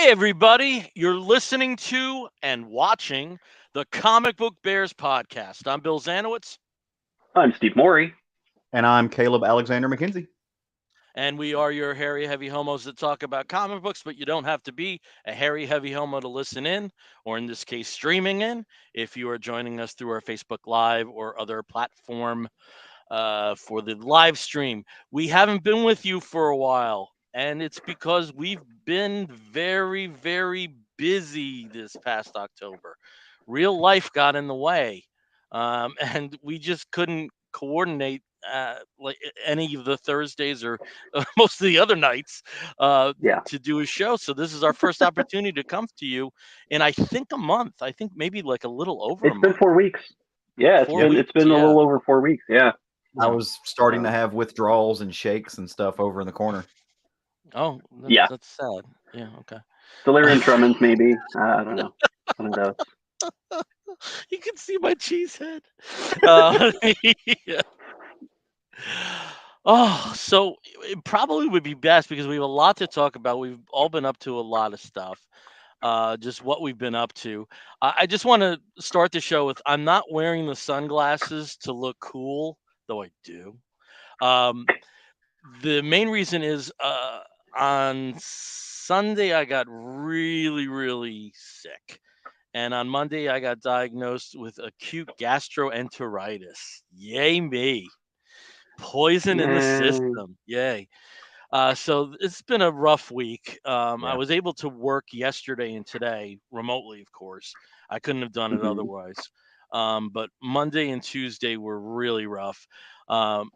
everybody. You're listening to and watching the Comic Book Bears podcast. I'm Bill Zanowitz, I'm Steve Morey. And I'm Caleb Alexander McKenzie. and we are your hairy, heavy homos that talk about comic books, but you don't have to be a hairy, heavy homo to listen in, or in this case, streaming in, if you are joining us through our Facebook Live or other platform for the live stream. We haven't been with you for a while, and it's because we've been very, very busy this past October. Real life got in the way, and we just couldn't coordinate like any of the Thursdays or most of the other nights Yeah, to do a show. So this is our first opportunity to come to you in I think a month. I think maybe like a little over a it's been month. 4 weeks. Yeah, it's 4 been weeks, it's been a yeah. little over 4 weeks. Yeah. I Yeah. was starting to Uh, have withdrawals and shakes and stuff over in the corner. Oh, yeah. that's sad. Yeah, okay. Delirium tremens, maybe. I don't know. One of those. You can see my cheese head. Uh, yeah. Oh, so it probably would be best because we have a lot to talk about. We've all been up to a lot of stuff. Just what we've been up to. I just want to start the show with I'm not wearing the sunglasses to look cool, though I do. Um, the main reason is on Sunday I got really, really sick. And on Monday, I got diagnosed with acute gastroenteritis. Yay, me. Poison in the Yay. system. Yay. So it's been a rough week. I Yeah. was able to work yesterday and today remotely, of course. I couldn't have done it Hmm. otherwise. But Monday and Tuesday were really rough.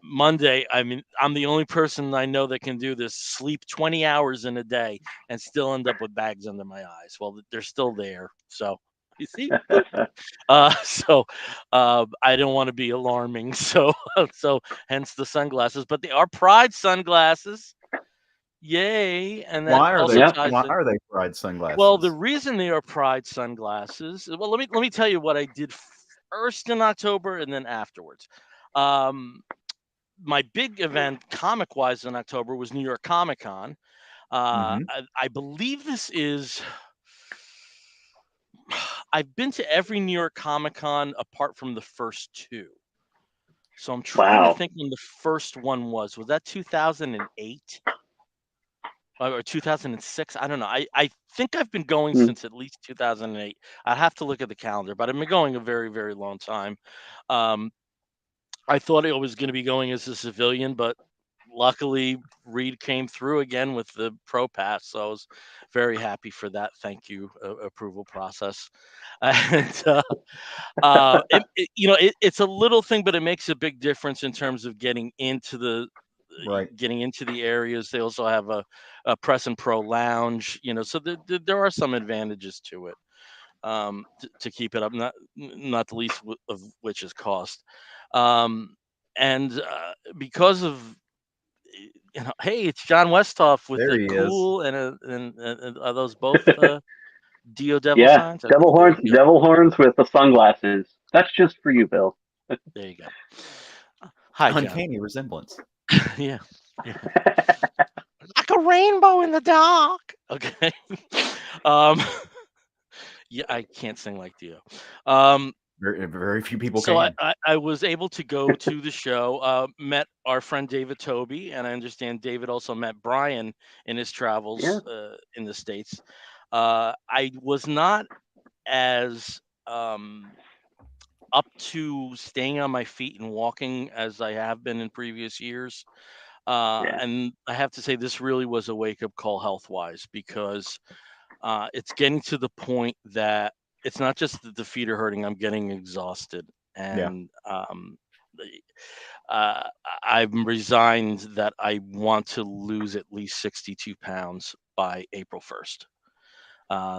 Monday, I mean, I'm the only person I know that can do this sleep 20 hours in a day and still end up with bags under my eyes. Well, they're still there. So you see, so I don't want to be alarming. So hence the sunglasses, but they are Pride sunglasses. Yay! And that Why are they also Yep. ties why in. are they fried Well, the sunglasses? reason they are Pride sunglasses. Well, let me tell you what I did first in October and then afterwards. Um, my big event, comic wise, in October was New York Comic Con. Hmm. I believe this is. I've been to every New York Comic Con apart from the first two. So I'm trying to Wow. think when the first one was. Was that 2008 or 2006? I don't know. I think I've been going Hmm. since at least 2008. I'd have to look at the calendar, but I've been going a very, very long time. Um, I thought I was going to be going as a civilian, but luckily Reed came through again with the pro pass, so I was very happy for that. Thank you, approval process. And it's a little thing, but it makes a big difference in terms of Right. getting into the areas. They also have a press and pro lounge, so there are some advantages to it, to keep it up, not the least of which is cost. And because of hey, it's John Westhoff with There the he is. cool and are those both Dio Devil Yeah. signs? Okay, Devil there horns. you go. Devil horns with the sunglasses. That's just for you, Bill. There you go. Hi, John. Uncanny resemblance. Yeah, yeah. Like a rainbow in the dark. Okay. um, yeah, I can't sing like Dio. Um, Very, very few people so I, can. I, I was able to go to the show, met our friend David Toby, and I understand David also met Brian in his Yeah. travels in the States. I was not as up to staying on my feet and walking as I have been in previous years. Yeah. And I have to say, this really was a wake up call health wise because it's getting to the point that it's not just that the feet are hurting, I'm getting exhausted. Yeah. And uh, I'm resigned that I want to lose at least 62 pounds by April 1st.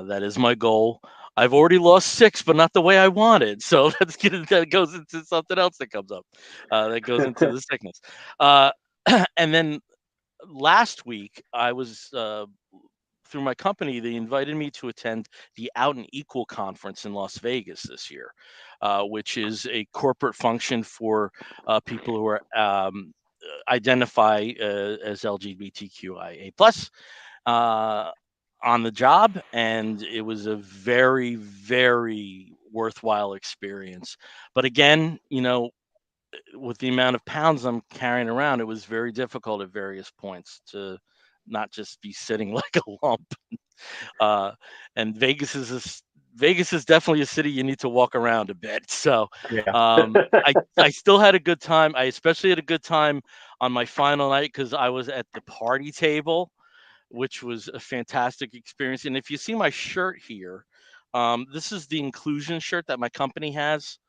That is my goal. I've already lost 6, but not the way I wanted. So that goes into something else that comes up. That goes into the sickness. Uh, and then last week, I was through my company. They invited me to attend the Out and Equal conference in Las Vegas this year, which is a corporate function for people who are identify as LGBTQIA plus. Uh, on the job, and it was a very, very worthwhile experience. But again, with the amount of pounds I'm carrying around, it was very difficult at various points to not just be sitting like a lump. Uh, and Vegas is definitely a city you need to walk around a bit. So Yeah. I still had a good time. I especially had a good time on my final night because I was at the party table, which was a fantastic experience. And if you see my shirt here, this is the inclusion shirt that my company has.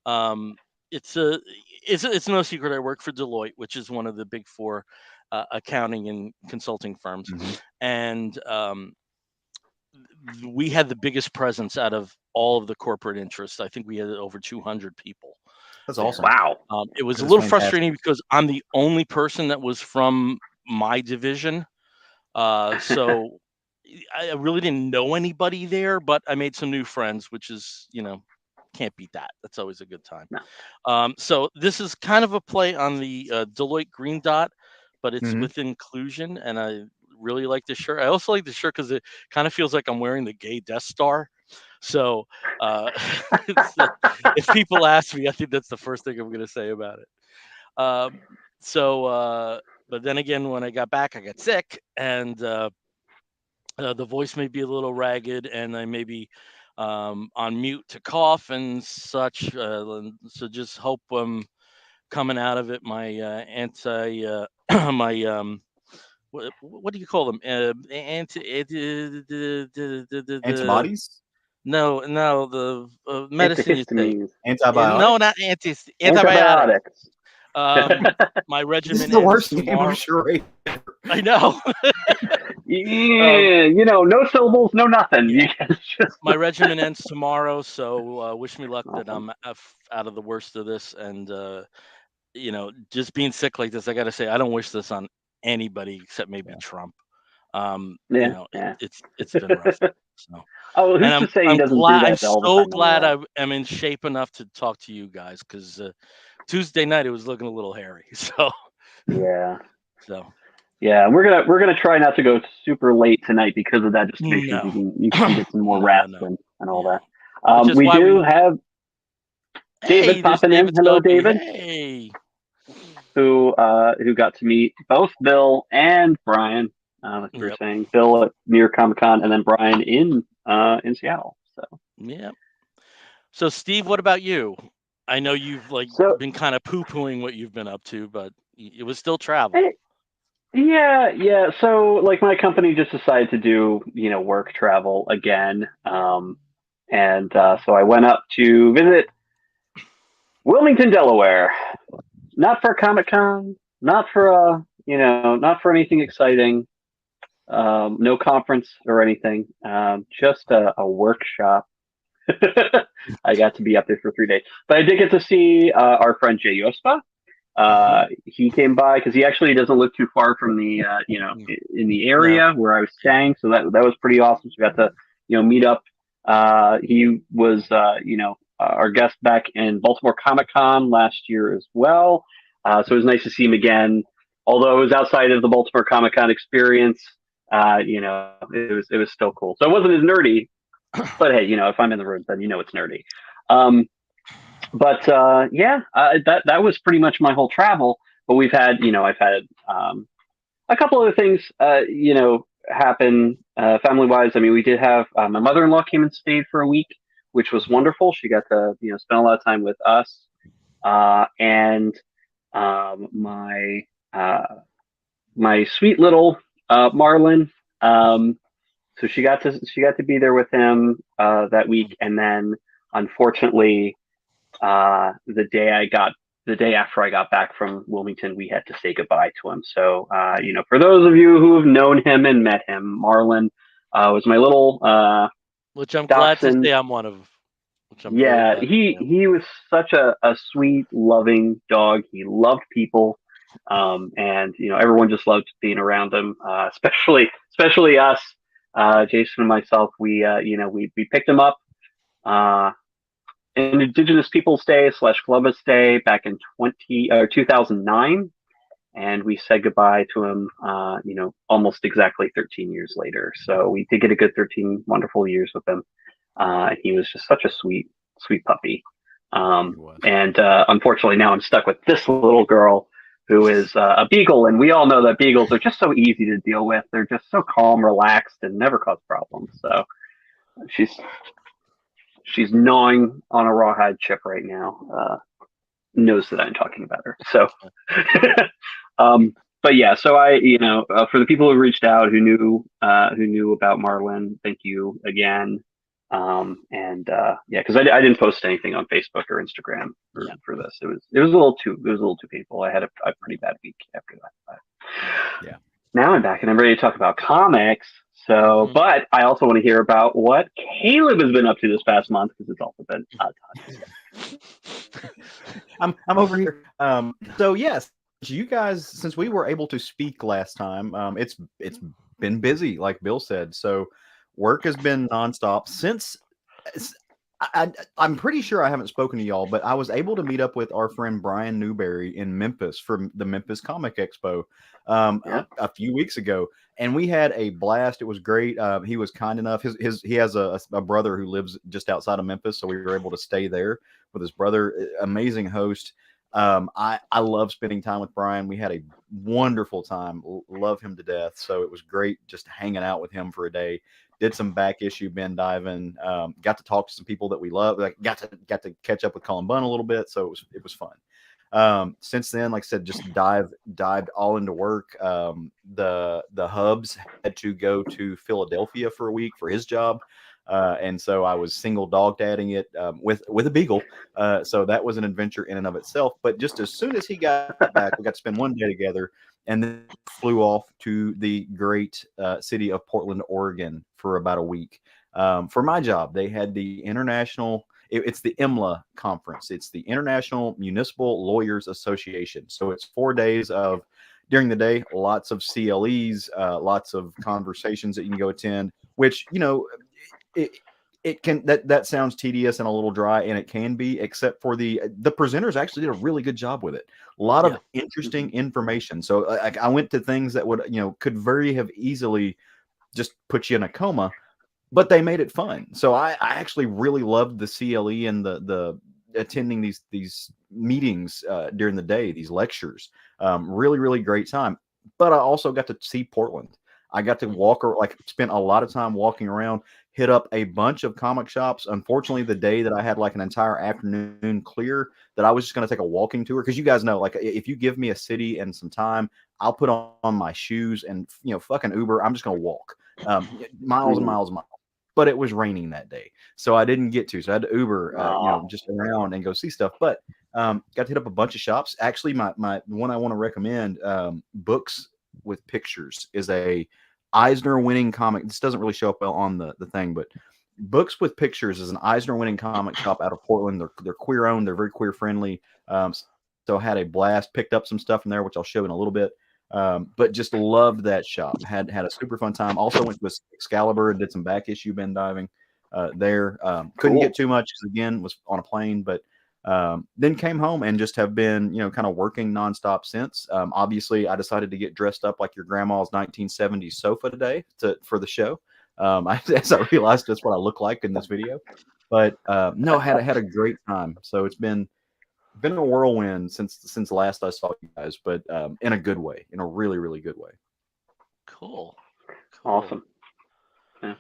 Um, it's a it's no secret I work for Deloitte, which is one of the big four accounting and consulting firms, Hmm. and we had the biggest presence out of all of the corporate interests. I think we had over 200 people That's there. awesome. Wow. It was a That is little fantastic. frustrating because I'm the only person that was from my division. So I really didn't know anybody there, but I made some new friends, which is, can't beat that. That's always a good time. No. So this is kind of a play on the Deloitte Green Dot, but it's Hmm. with inclusion, and I really like the shirt. I also like the shirt because it kind of feels like I'm wearing the gay Death Star. So uh, it's, if people ask me, I think that's the first thing I'm going to say about it. Um, so, but then again, when I got back, I got sick, and the voice may be a little ragged, and I may be on mute to cough and such. So just hope coming out of it, my anti, my what do you call them? Antibodies, No, the medicine you take. Antihistamines. No, not antibiotics. antibiotic. Antibiotics. Um, my This is regimen the ends worst game of tomorrow. charade. I know. um, Yeah, no syllables, no nothing. yeah, You guys just my regimen ends tomorrow, so wish me luck that awesome. I'm out of the worst of this. And just being sick like this, I got to say, I don't wish this on anybody except maybe Yeah. Trump. Yeah, yeah. It's been rough. So, Oh, and who's to say he doesn't do I'm that all the so time glad anyway? I am in shape enough to talk to you guys because Tuesday night it was looking a little hairy. Yeah. So Yeah, we're gonna try not to go super late tonight because of that, just to make sure no, you can get some more no, rest no, and all yeah. that. Which is We why do we. have David Hey, there's popping in. David Hello, Scopey. David, Hey. who got to meet both Bill and Brian. Like we were Yep. saying, Bill at New York Comic Con, and then Brian in Seattle. So Yep. So, Steve, what about you? I know you've so been kind of poo-pooing what you've been up to, but it was still travel. eh, yeah, yeah. So like my company just decided to do work travel again, and so I went up to visit Wilmington, Delaware. Not for Comic Con, not for not for anything exciting. No conference or anything. Just a workshop. I got to be up there for 3 days, but I did get to see our friend Jay Yospa. Hmm. He came by because he actually doesn't live too far from the in the No. area where I was Yeah. staying, so that was pretty awesome. So we got to meet up. He was our guest back in Baltimore Comic Con last year as well. So it was nice to see him again. Although it was outside of the Baltimore Comic Con experience, it was still cool. So it wasn't as nerdy, but hey, if I'm in the room, then it's nerdy. Um, but yeah, that was pretty much my whole travel. But I've had a couple other things, happen family wise. I mean, we did have my mother in law came and stayed for a week, which was wonderful. She got to spend a lot of time with us, and my my sweet little Marlin. So she got to be there with him that week, and then unfortunately the day after I got back from Wilmington, we had to say goodbye to him. So, for those of you who have known him and met him, Marlon was my little Which I'm glad to dachshund. say I'm one of. Which I'm very Yeah, glad to he say I'm one he was such a sweet, loving dog. He loved people, and everyone just loved being around him. Especially us, Jason and myself. We picked him up. Uh, Indigenous Peoples Day / Columbus Day back in 2009, and we said goodbye to him, almost exactly 13 years later. So we did get a good 13 wonderful years with him. He was just such a sweet, sweet puppy. And unfortunately, now I'm stuck with this little girl who is a beagle, and we all know that beagles are just so easy to deal with. They're just so calm, relaxed, and never cause problems. So she's gnawing on a rawhide chip right now. Knows that I'm talking about her. So, but yeah, so for the people who reached out, who knew about Marlin, thank you again. Because I didn't post anything on Facebook or Instagram for this. It was a little too painful. I had a pretty bad week after that. But now I'm back and I'm ready to talk about comics. So, but I also want to hear about what Caleb has been up to this past month, because it's also been I'm over here. So yes, you guys, since we were able to speak last time, it's been busy, like Bill said. So work has been nonstop since. I'm pretty sure I haven't spoken to y'all, but I was able to meet up with our friend Brian Newberry in Memphis for the Memphis Comic Expo a few weeks ago, and we had a blast. It was great. He was kind enough. He has a brother who lives just outside of Memphis, so we were able to stay there with his brother. Amazing host. I love spending time with Brian. We had a wonderful time. Love him to death. So it was great just hanging out with him for a day. Did some back issue bin diving. Got to talk to some people that we love. Like got to catch up with Colin Bunn a little bit. So it was fun. Since then, like I said, just dived all into work. The Hubs had to go to Philadelphia for a week for his job. And so I was single dog dadding it with a beagle. So that was an adventure in and of itself. But just as soon as he got back, we got to spend one day together, and then flew off to the great city of Portland, Oregon for about a week. For my job, they had the international. It's the IMLA conference. It's the International Municipal Lawyers Association. So it's 4 days of, during the day, lots of CLEs, lots of conversations that you can go attend, which, it can, that sounds tedious and a little dry, and it can be, except for the presenters actually did a really good job with it. A lot of interesting information. So I went to things that would, could very have easily just put you in a coma, but they made it fun. So I actually really loved the CLE and the attending these meetings during the day, these lectures. Really, really great time. But I also got to see Portland. I got to spent a lot of time walking around, hit up a bunch of comic shops. Unfortunately, the day that I had like an entire afternoon clear, that I was just going to take a walking tour. Because you guys know, like, if you give me a city and some time, I'll put on my shoes and, fucking Uber. I'm just going to walk miles and miles and miles. But it was raining that day, so I didn't get to. So I had to Uber, just around and go see stuff. But got to hit up a bunch of shops. Actually, my one I want to recommend, Books with Pictures, is a Eisner-winning comic. This doesn't really show up well on the thing, but Books with Pictures is an Eisner-winning comic shop out of Portland. They're queer-owned. They're very queer-friendly. So had a blast. Picked up some stuff in there, which I'll show in a little bit. But just loved that shop. Had a super fun time. Also went to Excalibur and did some back issue bin diving there. Couldn't get too much because, again, was on a plane, but then came home and just have been, kind of working nonstop since. Obviously, I decided to get dressed up like your grandma's 1970s sofa today for the show. As I realized that's what I look like in this video. But no, had a great time. So it's been a whirlwind since last I saw you guys, but in a good way, in a really, really good way. Cool. Awesome. Yeah.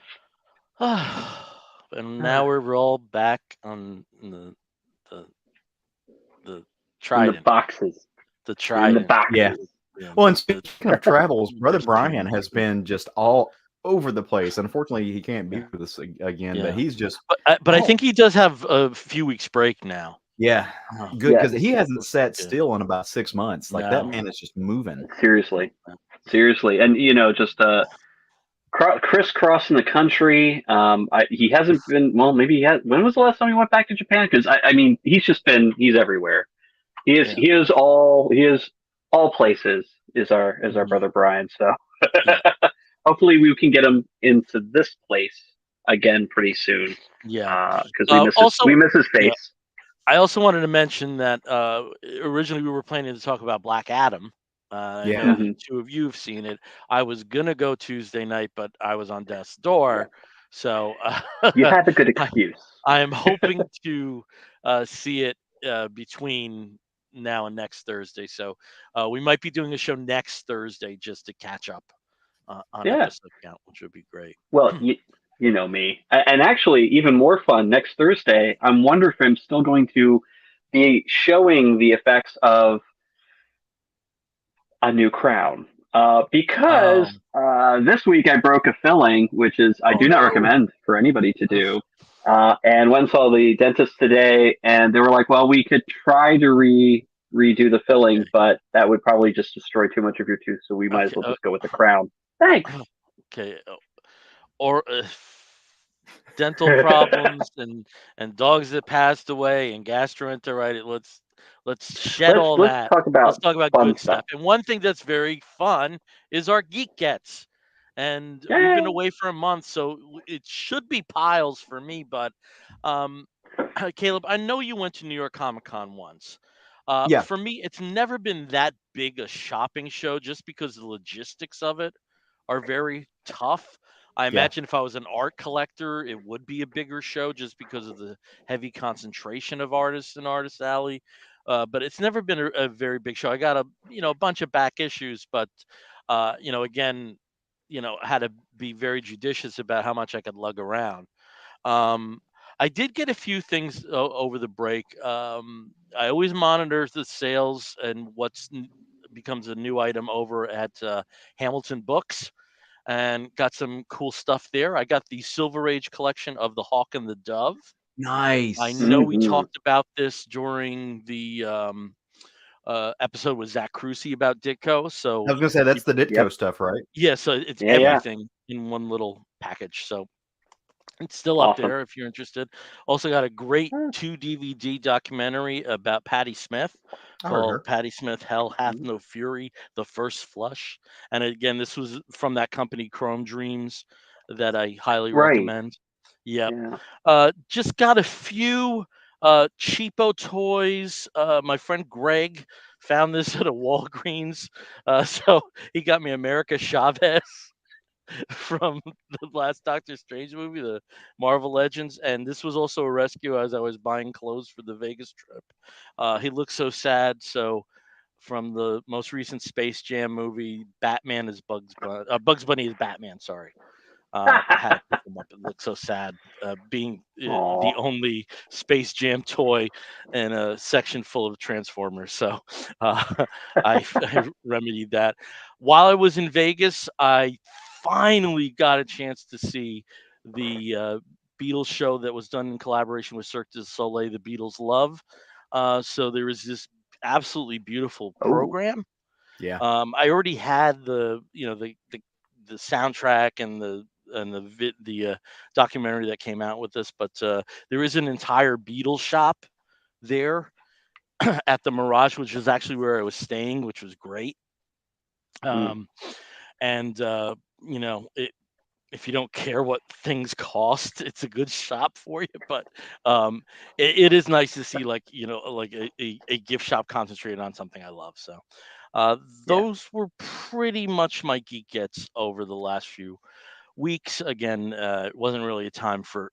And now we're all back on the Trident. In the boxes. The Trident. In the boxes. Yeah. Well, and speaking of travels, Brother Brian has been just all over the place. Unfortunately, he can't be with us again, but he's just. But I think he does have a few weeks break now. Yeah, good, because he hasn't sat still in about 6 months. Like, that man is just moving. Seriously, and just crisscrossing the country. He hasn't been. Well, maybe he has. When was the last time he went back to Japan? Because he's everywhere. He is all places. Is our brother Brian. So hopefully we can get him into this place again pretty soon. Yeah, because we miss his face. Yeah. I also wanted to mention that originally we were planning to talk about Black Adam I Yeah. know hmm the two of you have seen it. I was gonna go Tuesday night, but I was on death's door, so You had a good I excuse. I am hoping to see it between now and next Thursday. So we might be doing a show next Thursday just to catch up on Yeah. episode count, which would be great. Well, you know me. And actually, even more fun, next Thursday, I'm wondering if I'm still going to be showing the effects of a new crown. Because Um, this week I broke a filling, which is I oh do not no! recommend for anybody to do. And went and saw the dentist today, and they were like, "Well, we could try to redo the filling, Okay, but that would probably just destroy too much of your tooth. So we might as okay, well just go with the crown." Thanks. okay. Or dental problems and dogs that passed away and gastroenteritis. Let's shed all Let's that. talk Let's about talk about fun good stuff. stuff. And one thing that's very fun is our Geek Gets. And we've been Yay! away for a month, so it should be piles for me. But um, Caleb, I know you went to New York Comic Con once. Yeah. For me, it's never been that big a shopping show just because the logistics of it are very tough. I Yeah. imagine if I was an art collector, it would be a bigger show just because of the heavy concentration of artists in Artist Alley. But it's never been a very big show. I got a bunch of back issues, but again, had to be very judicious about how much I could lug around. Um, I did get a few things over the break. I always monitor the sales and becomes a new item over at Hamilton Books and got some cool stuff there. I got the Silver Age collection of The Hawk and the Dove. I Nice. know we hmm talked about this during the episode with Zach Crucy about Ditko. I was gonna say that's the Yep. Ditko stuff, right? Yeah, so it's Yeah. Yeah. everything in one little package. So it's still up Awesome. there if you're interested. Also got a great Hmm. 2 DVD documentary about Patti Smith I heard called her. Patti Smith Hell Hath No Fury, The First Flush. And again, this was from that company Chrome Dreams that I highly Right. recommend. Yep. Yeah. Just got a few cheapo toys. My friend Greg found this at a Walgreens. So he got me America Chavez from the last Doctor Strange movie, the Marvel Legends, and this was also a rescue as I was buying clothes for the Vegas trip. He looked so sad. So from the most recent Space Jam movie, Batman is Bugs Bunny is Batman. Sorry. Had to pick him up. It looked so sad, being Aw. the only Space Jam toy in a section full of Transformers. So uh, I remedied that. While I was in Vegas, I finally got a chance to see the Beatles show that was done in collaboration with Cirque du Soleil, The Beatles Love. So there was this absolutely beautiful Oh. program. Yeah. I already had the soundtrack and the documentary that came out with this, but there is an entire Beatles shop there at the Mirage, which is actually where I was staying, which was great. Mm. Um, and if you don't care what things cost, it's a good shop for you. But it is nice to see like a gift shop concentrated on something I love. So uh, Yeah. those were pretty much my geek gets over the last few weeks. Again, it wasn't really a time for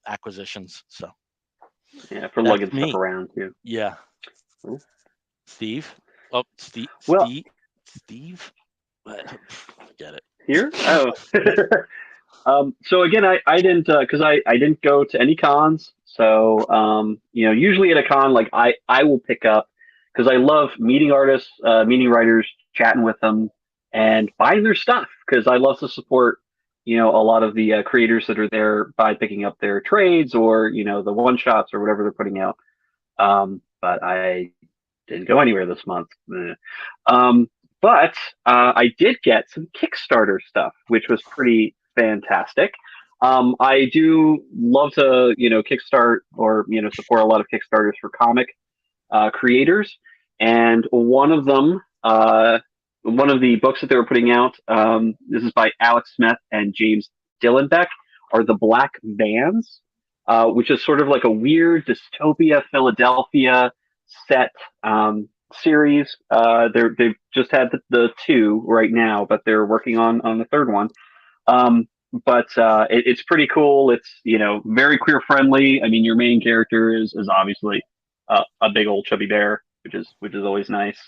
acquisitions. So Yeah. For that's lugging stuff me. around too. Yeah, Cool. Steve. Oh, Steve. Well, Steve. Forget it. here. Oh. Yeah. So again, I didn't because I didn't go to any cons. So usually at a con, like I will pick up because I love meeting artists, meeting writers, chatting with them, and buying their stuff because I love to support a lot of the creators that are there by picking up their trades or the one shots or whatever they're putting out. But I didn't go anywhere this month. Um, but I did get some Kickstarter stuff, which was pretty fantastic. I do love to, kickstart or support a lot of Kickstarters for comic creators, and one of the books that they were putting out, this is by Alex Smith and James Dillenbeck, are the Black Vans, which is sort of like a weird dystopia Philadelphia set. series. They've just had the two right now, but they're working on the third one. Um, but it's pretty cool. It's very queer friendly. I mean, your main character is obviously a big old chubby bear, which is always nice.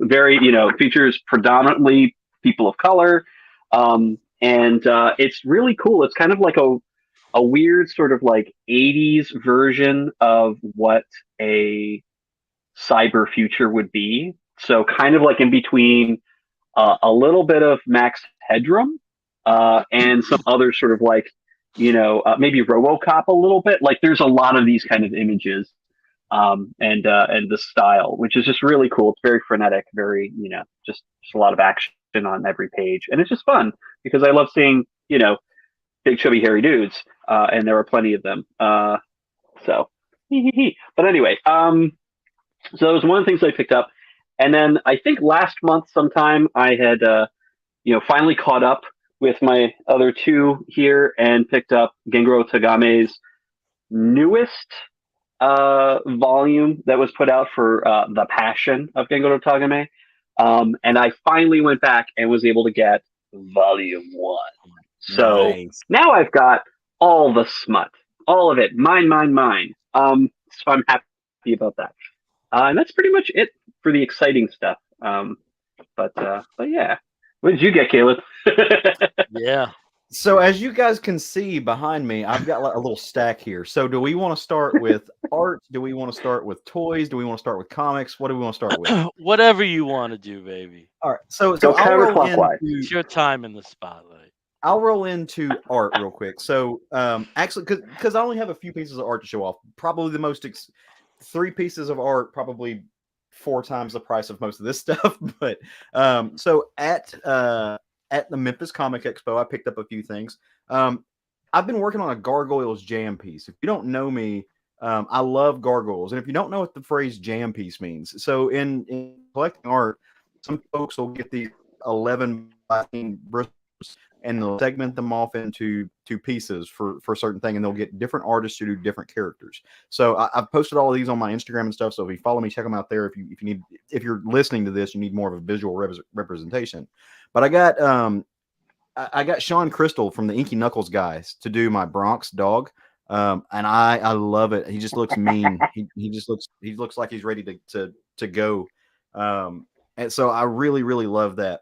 Very features predominantly people of color, and it's really cool. It's kind of like a weird sort of like 80s version of what a cyber future would be. So kind of like in between a little bit of Max Headroom and some other sort of like maybe RoboCop a little bit. Like there's a lot of these kind of images and the style, which is just really cool. It's very frenetic, very just a lot of action on every page, and it's just fun because I love seeing big chubby hairy dudes, and there are plenty of them. So, but anyway, so that was one of the things I picked up. And then I think last month sometime I had, finally caught up with my other two here and picked up Gengoro Tagame's newest volume that was put out for The Passion of Gengoro Tagame. And I finally went back and was able to get volume one. So Nice. now I've got all the smut, all of it, mine, mine, mine. So I'm happy about that. And that's pretty much it for the exciting stuff. But yeah, what did you get, Caleb? Yeah. So as you guys can see behind me, I've got like a little stack here. So do we want to start with art? Do we want to start with toys? Do we want to start with comics? What do we want to start with? Whatever you want to do, baby. All right. So Go I'll roll counterclockwise. It's your time in the spotlight. I'll roll into art real quick. So actually, because I only have a few pieces of art to show off, probably the most 3 pieces of art, probably 4 times the price of most of this stuff. But so at the Memphis Comic Expo, I picked up a few things. I've been working on a Gargoyles jam piece. If you don't know me, I love gargoyles, and if you don't know what the phrase jam piece means, so in collecting art, some folks will get these 11 by 18 bristles and they'll segment them off into 2 pieces for a certain thing, and they'll get different artists to do different characters. So I've posted all of these on my Instagram and stuff. So if you follow me, check them out there. If you're listening to this, you need more of a visual representation. But I got Sean Crystal from the Inky Knuckles guys to do my Bronx dog. And I love it. He just looks mean. he looks like he's ready to go. And so I really, really love that.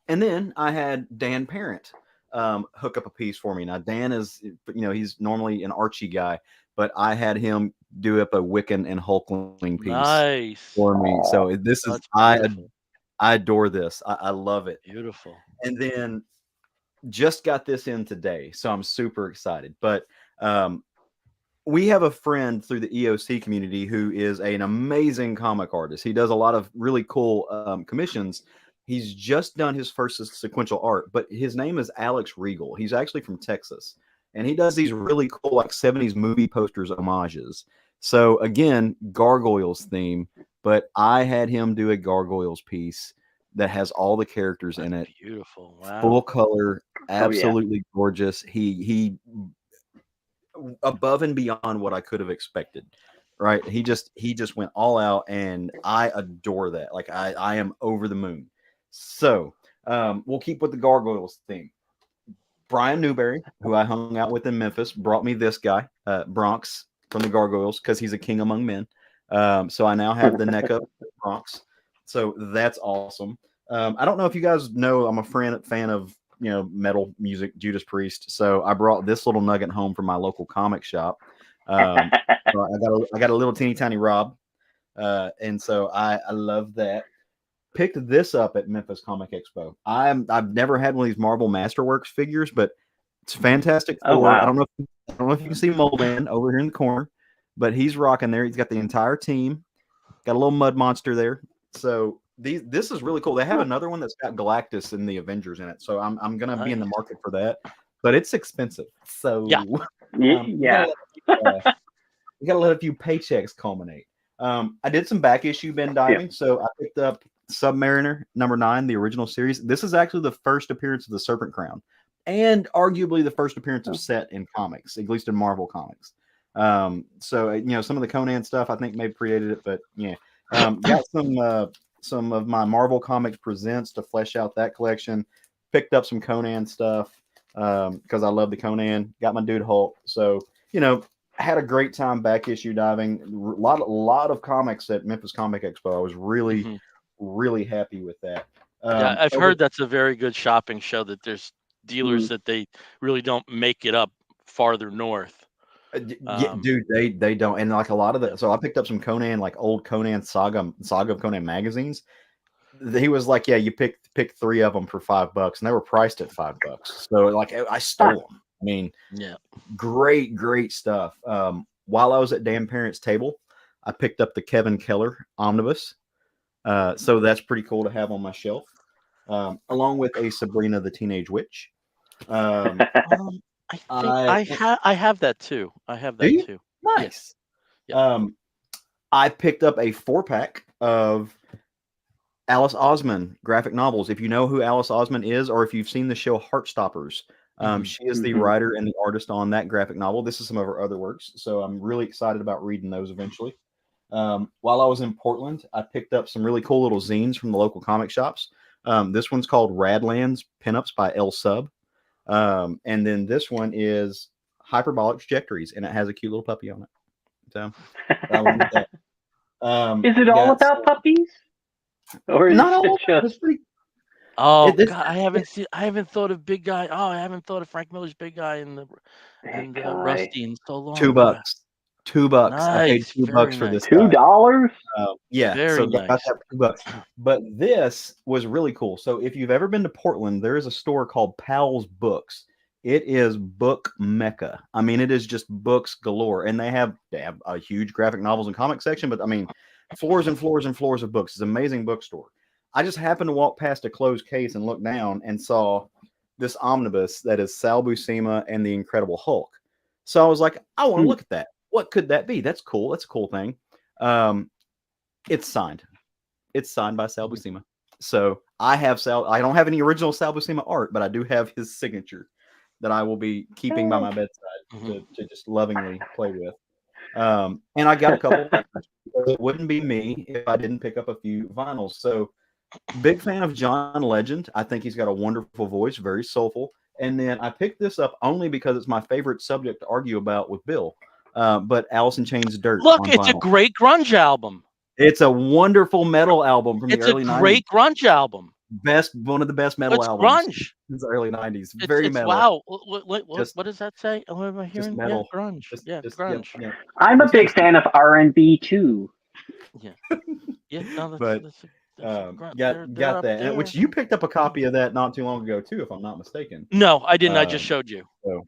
And then I had Dan Parent hook up a piece for me. Now Dan is, he's normally an Archie guy, but I had him do up a Wiccan and Hulkling piece Nice. for me. So this is I adore this. I love it. Beautiful. And then just got this in today, so I'm super excited. But we have a friend through the EOC community who is an amazing comic artist. He does a lot of really cool commissions. He's just done his first sequential art, but his name is Alex Regal. He's actually from Texas, and he does these really cool like 70s movie posters homages. So again, Gargoyles theme, but I had him do a Gargoyles piece that has all the characters in it. Beautiful. Wow. Full color, absolutely gorgeous. He above and beyond what I could have expected. Right? He just went all out, and I adore that. Like I am over the moon. So we'll keep with the Gargoyles theme. Brian Newberry, who I hung out with in Memphis, brought me this guy, Bronx from the Gargoyles, because he's a king among men. So I now have the neck up Bronx. So that's awesome. I don't know if you guys know, I'm a fan of metal music, Judas Priest. So I brought this little nugget home from my local comic shop. So I got a little teeny tiny Rob, and so I love that. Picked this up at Memphis Comic Expo. I've never had one of these Marvel Masterworks figures, but it's fantastic. Oh, wow. I don't know if you can see Moleman over here in the corner, but he's rocking there. He's got the entire team. Got a little mud monster there. So this is really cool. They have another one that's got Galactus and the Avengers in it. So I'm gonna be in the market for that, but it's expensive. So yeah. We gotta let a few paychecks culminate. I did some back issue bin diving, so I picked up Submariner #9, the original series. This is actually the first appearance of the Serpent Crown, and arguably the first appearance of Set in comics, at least in Marvel comics. So some of the Conan stuff I think maybe created it, but yeah. Got some of my Marvel Comics Presents to flesh out that collection. Picked up some Conan stuff because I love the Conan. Got my dude Hulk. So had a great time back issue diving. Lot of comics at Memphis Comic Expo. I was really Mhm. really happy with that. Yeah, I've Over heard that's a very good shopping show. That there's dealers Mm. that they really don't make it up farther north. Um, Dude, they don't, and like a lot of yeah. the. So I picked up some Conan, like old Conan Saga of Conan magazines. He was like, "Yeah, you pick three of them for $5, and they were priced at $5." So like, I stole them. I mean, Yeah. great stuff. While I was at Dan Parent's table, I picked up the Kevin Keller omnibus. So that's pretty cool to have on my shelf, along with a Sabrina the Teenage Witch. Um, Um, I think I I have that too. I have do that you too. Yeah. nice. Yeah. I picked up a 4-pack of Alice Osman graphic novels. If you know who Alice Osman is, or if you've seen the show Heartstoppers, Mhm. she is the Mhm. writer and the artist on that graphic novel. This is some of her other works, so I'm really excited about reading those eventually. While I was in Portland, I picked up some really cool little zines from the local comic shops. This one's called Radlands Pinups by L Sub. And then this one is Hyperbolic Trajectories, and it has a cute little puppy on it. So I will get that. Is it all Got about puppies, or is not it all. It's just? pretty. Oh This God, I haven't thought of Big Guy. Oh, I haven't thought of Frank Miller's Big Guy Big and guy. Rusty in so two long. Yeah. bucks. $2. I paid Nice. two Very bucks for nice. this $2. guy. Yeah, so Very got that nice. for $2. But this was really cool. So if you've ever been to Portland, there is a store called Powell's Books. It is book mecca. I mean, it is just books galore, and they have a huge graphic novels and comic section. But I mean, floors and floors and floors of books. It's an amazing bookstore. I just happened to walk past a closed case and look down and saw this omnibus that is Sal Buscema and the Incredible Hulk. So I was like, I want to Hmm. look at that. What could that be? That's cool. That's a cool thing. Um, it's signed. It's signed by Sal Buscema. So I have Sal. I don't have any original Sal Buscema art, but I do have his signature that I will be keeping by my bedside Mhm. to just lovingly play with. And I got a couple of records because it wouldn't be me if I didn't pick up a few vinyls. So big fan of John Legend. I think he's got a wonderful voice, very soulful. And then I picked this up only because it's my favorite subject to argue about with Bill. But Alice in Chains Dirt Look, on it's a vinyl. great grunge album. It's a wonderful metal album from the It's a early 90s. great grunge album. One of the best metal It's albums grunge. since the early 90s. It's Very it's metal. wow. Just What does that say? Oh, what am I just hearing? Yeah, metal. grunge. Yeah, Just yep, grunge. yep. I'm a Just big fan of R&B too. Yeah, yeah. No, but that's a grunt. They're got up that. And there. which you picked up a copy of that not too long ago too, if I'm not mistaken. No, I didn't. I just Um, showed you. so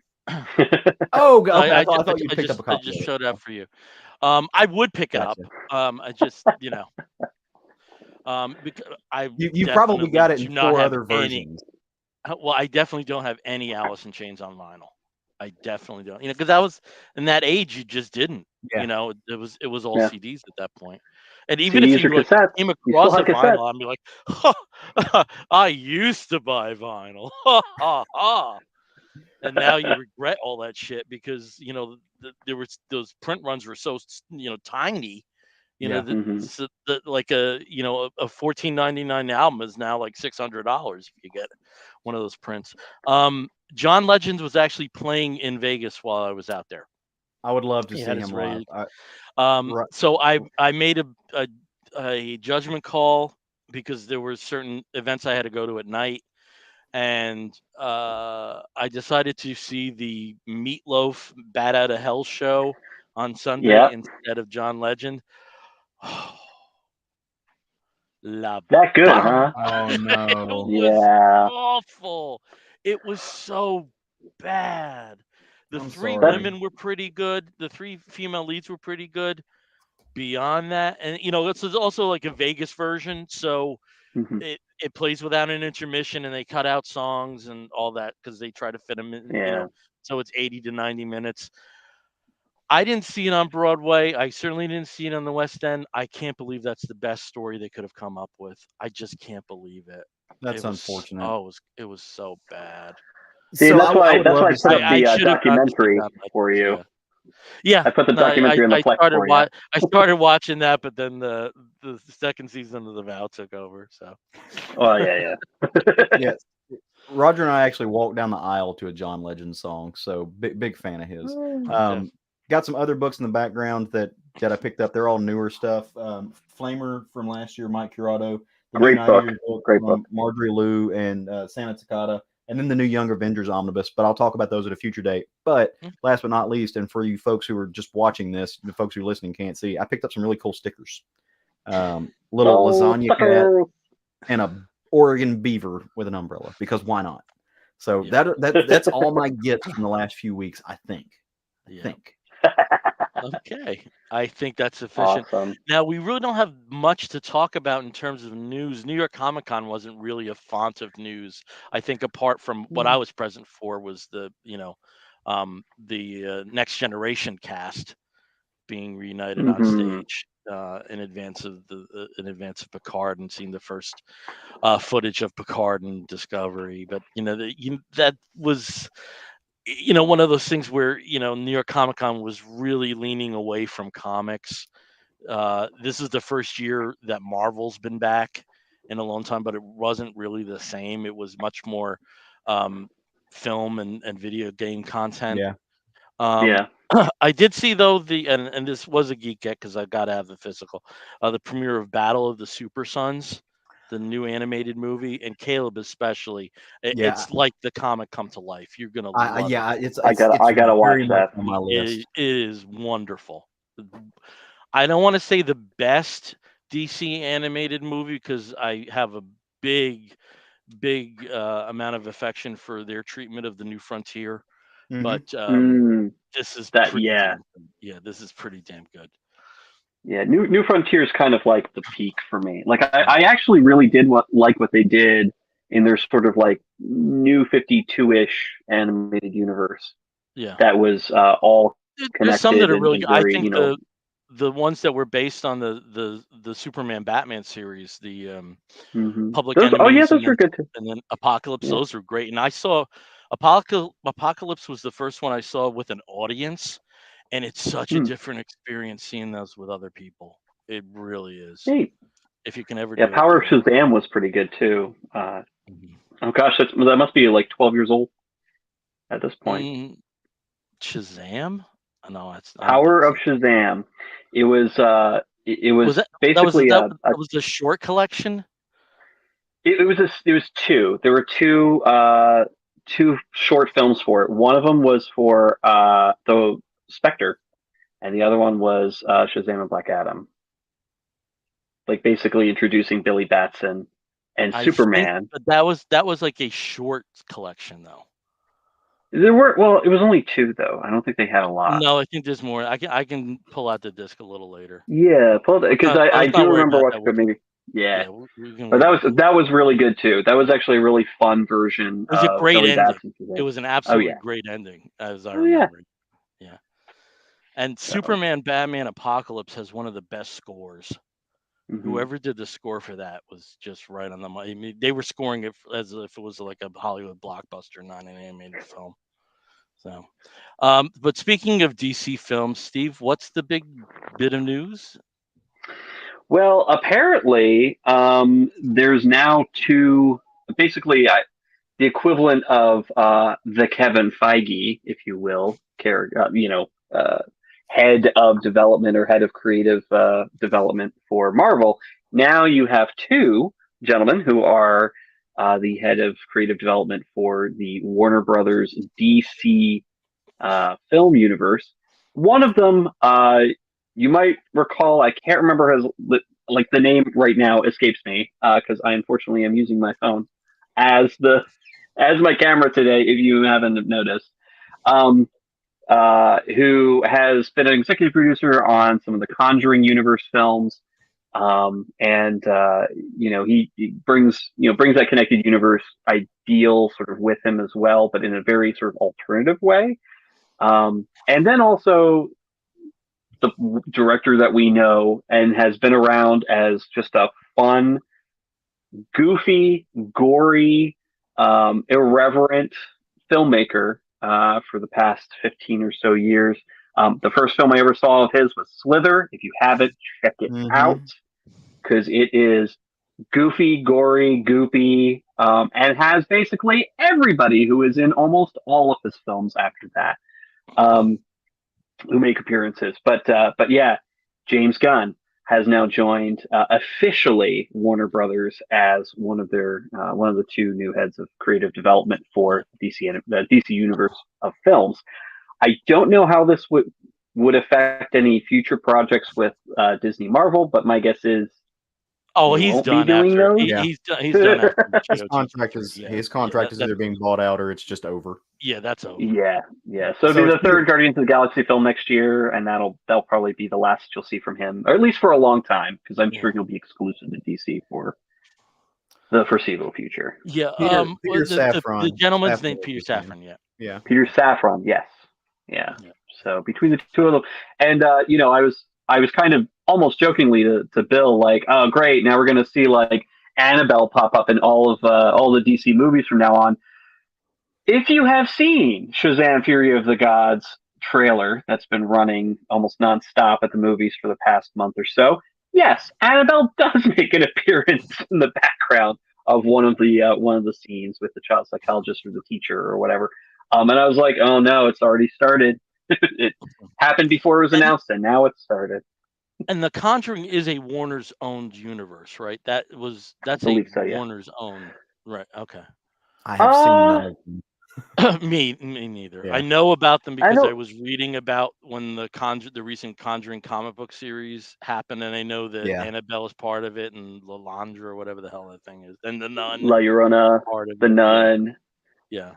oh, No, okay. I thought you picked up a I copy just of it. showed up for you. I would pick it up. Gotcha. I just because I You probably definitely got it in do not 4 have other any. versions. Well, I definitely don't have any Alice in Chains on vinyl. I definitely don't. Because I was in that age, you just didn't. Yeah. It was all Yeah. CDs at that point. And even if CDs or you like cassettes. came You still across a have cassettes. vinyl, I'd be like, I used to buy vinyl. Ha ha ha. And now you regret all that shit because there was those print runs were so tiny. Yeah. Hmm. Like a $14.99 album is now like $600 if you get one of those prints. John Legend was actually playing in Vegas while I was out there. I would love to He see had his him live. raid. Right. So I made a judgment call because there were certain events I had to go to at night, and I decided to see the Meatloaf Bat Out of Hell show on Sunday Yeah. instead of John Legend. La That good, bomba. huh? Oh It no. was Yeah. awful. It was so bad. The I'm 3 That's. sorry. women were pretty good. The 3 female leads were pretty good. Beyond that, and this is also like a Vegas version, so Mhm. it plays without an intermission, and they cut out songs and all that because they try to fit them in. Yeah. So it's 80 to 90 minutes. I didn't see it on Broadway. I certainly didn't see it on the West End. I can't believe that's the best story they could have come up with. I just can't believe it. That's unfortunate. It was so bad. See, So that's I why would love I to put see up I the should have gone to see documentary John for Legend. you. Yeah. Yeah, I put the no, documentary on the Plex for you. I started watching that, but then the second season of The Vow took over. So Oh yeah, Yes. Roger and I actually walked down the aisle to a John Legend song, so big fan of his. yeah. Got some other books in the background that I picked up. They're all newer stuff. Flamer from last year, Mike Curato. The new Great book. 90 book Great from book. Marjorie Liu and Santa Takata, and then the new Young Avengers omnibus. But I'll talk about those at a future date. But last but not least, and for you folks who are just watching this, the folks who are listening can't see, I picked up some really cool stickers. Little lasagna cat and a Oregon beaver with an umbrella, because why not? So Yeah. that's all my gifts from the last few weeks, I think. Okay. I think that's sufficient. Awesome. Now, we really don't have much to talk about in terms of news. New York Comic Con wasn't really a font of news. I think apart from what I was present for was the Next Generation cast being reunited on Mm-hmm. stage in advance of Picard, and seeing the first footage of Picard and Discovery. But that was one of those things where New York Comic Con was really leaning away from comics. This is the first year that Marvel's been back in a long time, but it wasn't really the same. It was much more film and video game content. Yeah. Um, I did see though and this was a Geek Get because I got to have the physical. The premiere of Battle of the Super Sons, the new animated movie, and Caleb especially. Yeah. It's like the comic come to life. You're gonna I love yeah, it. it's I gotta watch very much that. on my list. It is wonderful. I don't want to say the best DC animated movie because I have a big, big amount of affection for their treatment of the New Frontier. Mhm. But Mm, this is that pretty yeah. damn good. Yeah, this is pretty damn good. Yeah, New Frontier is kind of like the peak for me. Like I actually really did like what they did in their sort of like New 52-ish animated universe. Yeah, That was all there's some that connected are really and good. I very, think the ones that were based on the Superman Batman series, the Public those. Oh yeah, Enemies, those were good too. and then Apocalypse. Yeah. Those were great. And I saw Apocalypse was the first one I saw with an audience, and it's such a Hmm. different experience seeing those with other people. It really is. Hey. If you can ever Yeah, do it, Power of do it. Shazam was pretty good too. Mhm. Oh gosh, that must be like 12 years old at this point. Mm, Shazam? No, I don't think Power of so. Shazam. It was basically That was the short collection? it was two. There were two short films for it. One of them was for the Spectre, and the other one was Shazam and Black Adam. Like basically introducing Billy Batson and I think Superman. but that was like a short collection though. There were well, it was only two though. I don't think they had a lot. No, I think there's more. I can pull out the disc a little later. Yeah, because I Let's do not worry remember about watching that. it maybe. Yeah, Yeah, we can but worry about that. that was really good too. That was actually a really fun version It was a of great Billy ending. Batson. It was an Oh absolutely yeah. great ending, as I Oh yeah. remember. Yeah. And So, Superman, Batman, Apocalypse has one of the best scores. hmm Whoever did the score for that was just right on the money. I mean, they were scoring it as if it was like a Hollywood blockbuster, not an animated film. So, but speaking of DC films, Steve, what's the big bit of news? well, apparently, there's now two, basically the equivalent of the Kevin Feige, if you will, head of development or head of creative development for Marvel. Now you have two gentlemen who are the head of creative development for the Warner Brothers DC film universe. One of them, you might recall, I can't remember his like the name right now escapes me because I unfortunately am using my phone as my camera today. If you haven't noticed, um, who has been an executive producer on some of the Conjuring universe films, and he brings that connected universe ideal sort of with him as well, but in a very sort of alternative way. And then also the director that we know and has been around as just a fun, goofy, gory, irreverent filmmaker for the past 15 or so years. The first film I ever saw of his was Slither. If you haven't, check it out because it is goofy, gory, goopy, and has basically everybody who is in almost all of his films after that, who make appearances. But yeah, James Gunn has now joined officially Warner Brothers as one of the two new heads of creative development for DC and the DC universe of films. I don't know how this would affect any future projects with Disney Marvel, but my guess is Oh, they he's won't be done doing after those. He's done. He's done after the His GOG contract series. is Yeah, his contract is either being bought out or it's just over. yeah, that's over. Yeah. So it'll be the third Guardians of the Galaxy film next year, and that'll probably be the last you'll see from him, or at least for a long time, because I'm sure he'll be exclusive to DC for the foreseeable future. Yeah. Peter Safran. The gentleman's Safran named is Peter his name. Safran. Yeah. Yeah. Peter Safran, yes. Yeah. So between the two of them, and I was kind of almost jokingly to Bill, like, oh great, now we're gonna see like Annabelle pop up in all the DC movies from now on. If you have seen Shazam: Fury of the Gods trailer that's been running almost nonstop at the movies for the past month or so, yes, Annabelle does make an appearance in the background of one of the scenes with the child psychologist or the teacher or whatever. And I was like, oh no, it's already started. It happened before it was announced, and now it's started. And The Conjuring is a Warner's owned universe, right? That's I believe so, yeah. Warner's own, right? Okay. I have seen none of them. me neither. Yeah. I know about them because don't- I was reading about when the recent Conjuring comic book series happened, and I know that Annabelle is part of it, and Lalandra or whatever the hell that thing is, and the Nun. La Llorona, part of the it. Nun. Yeah.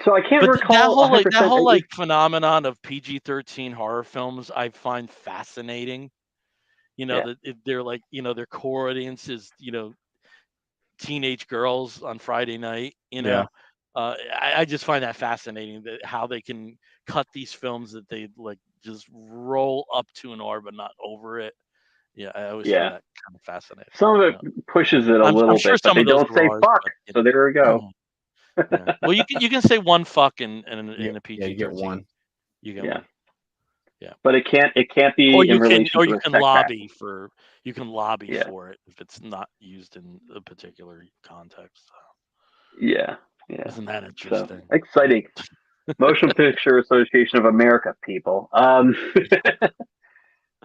So I can't But recall that whole 100%. phenomenon of PG-13 horror films I find fascinating. That if they're like, their core audience is, teenage girls on Friday night, I just find that fascinating that how they can cut these films that they like just roll up to an R but not over it. Yeah, I always find that kind of fascinating. Some of it pushes it a little I'm sure bit, but some they of those don't say are ours, fuck. but, So there we go. Yeah. Well, you can say one fuck in a PG-13. Yeah, you get one. You get one. Yeah. But it can't be in relation to you a can sex lobby act. for for it if it's not used in a particular context. Yeah. Isn't that interesting? So, exciting. Motion Picture Association of America, people.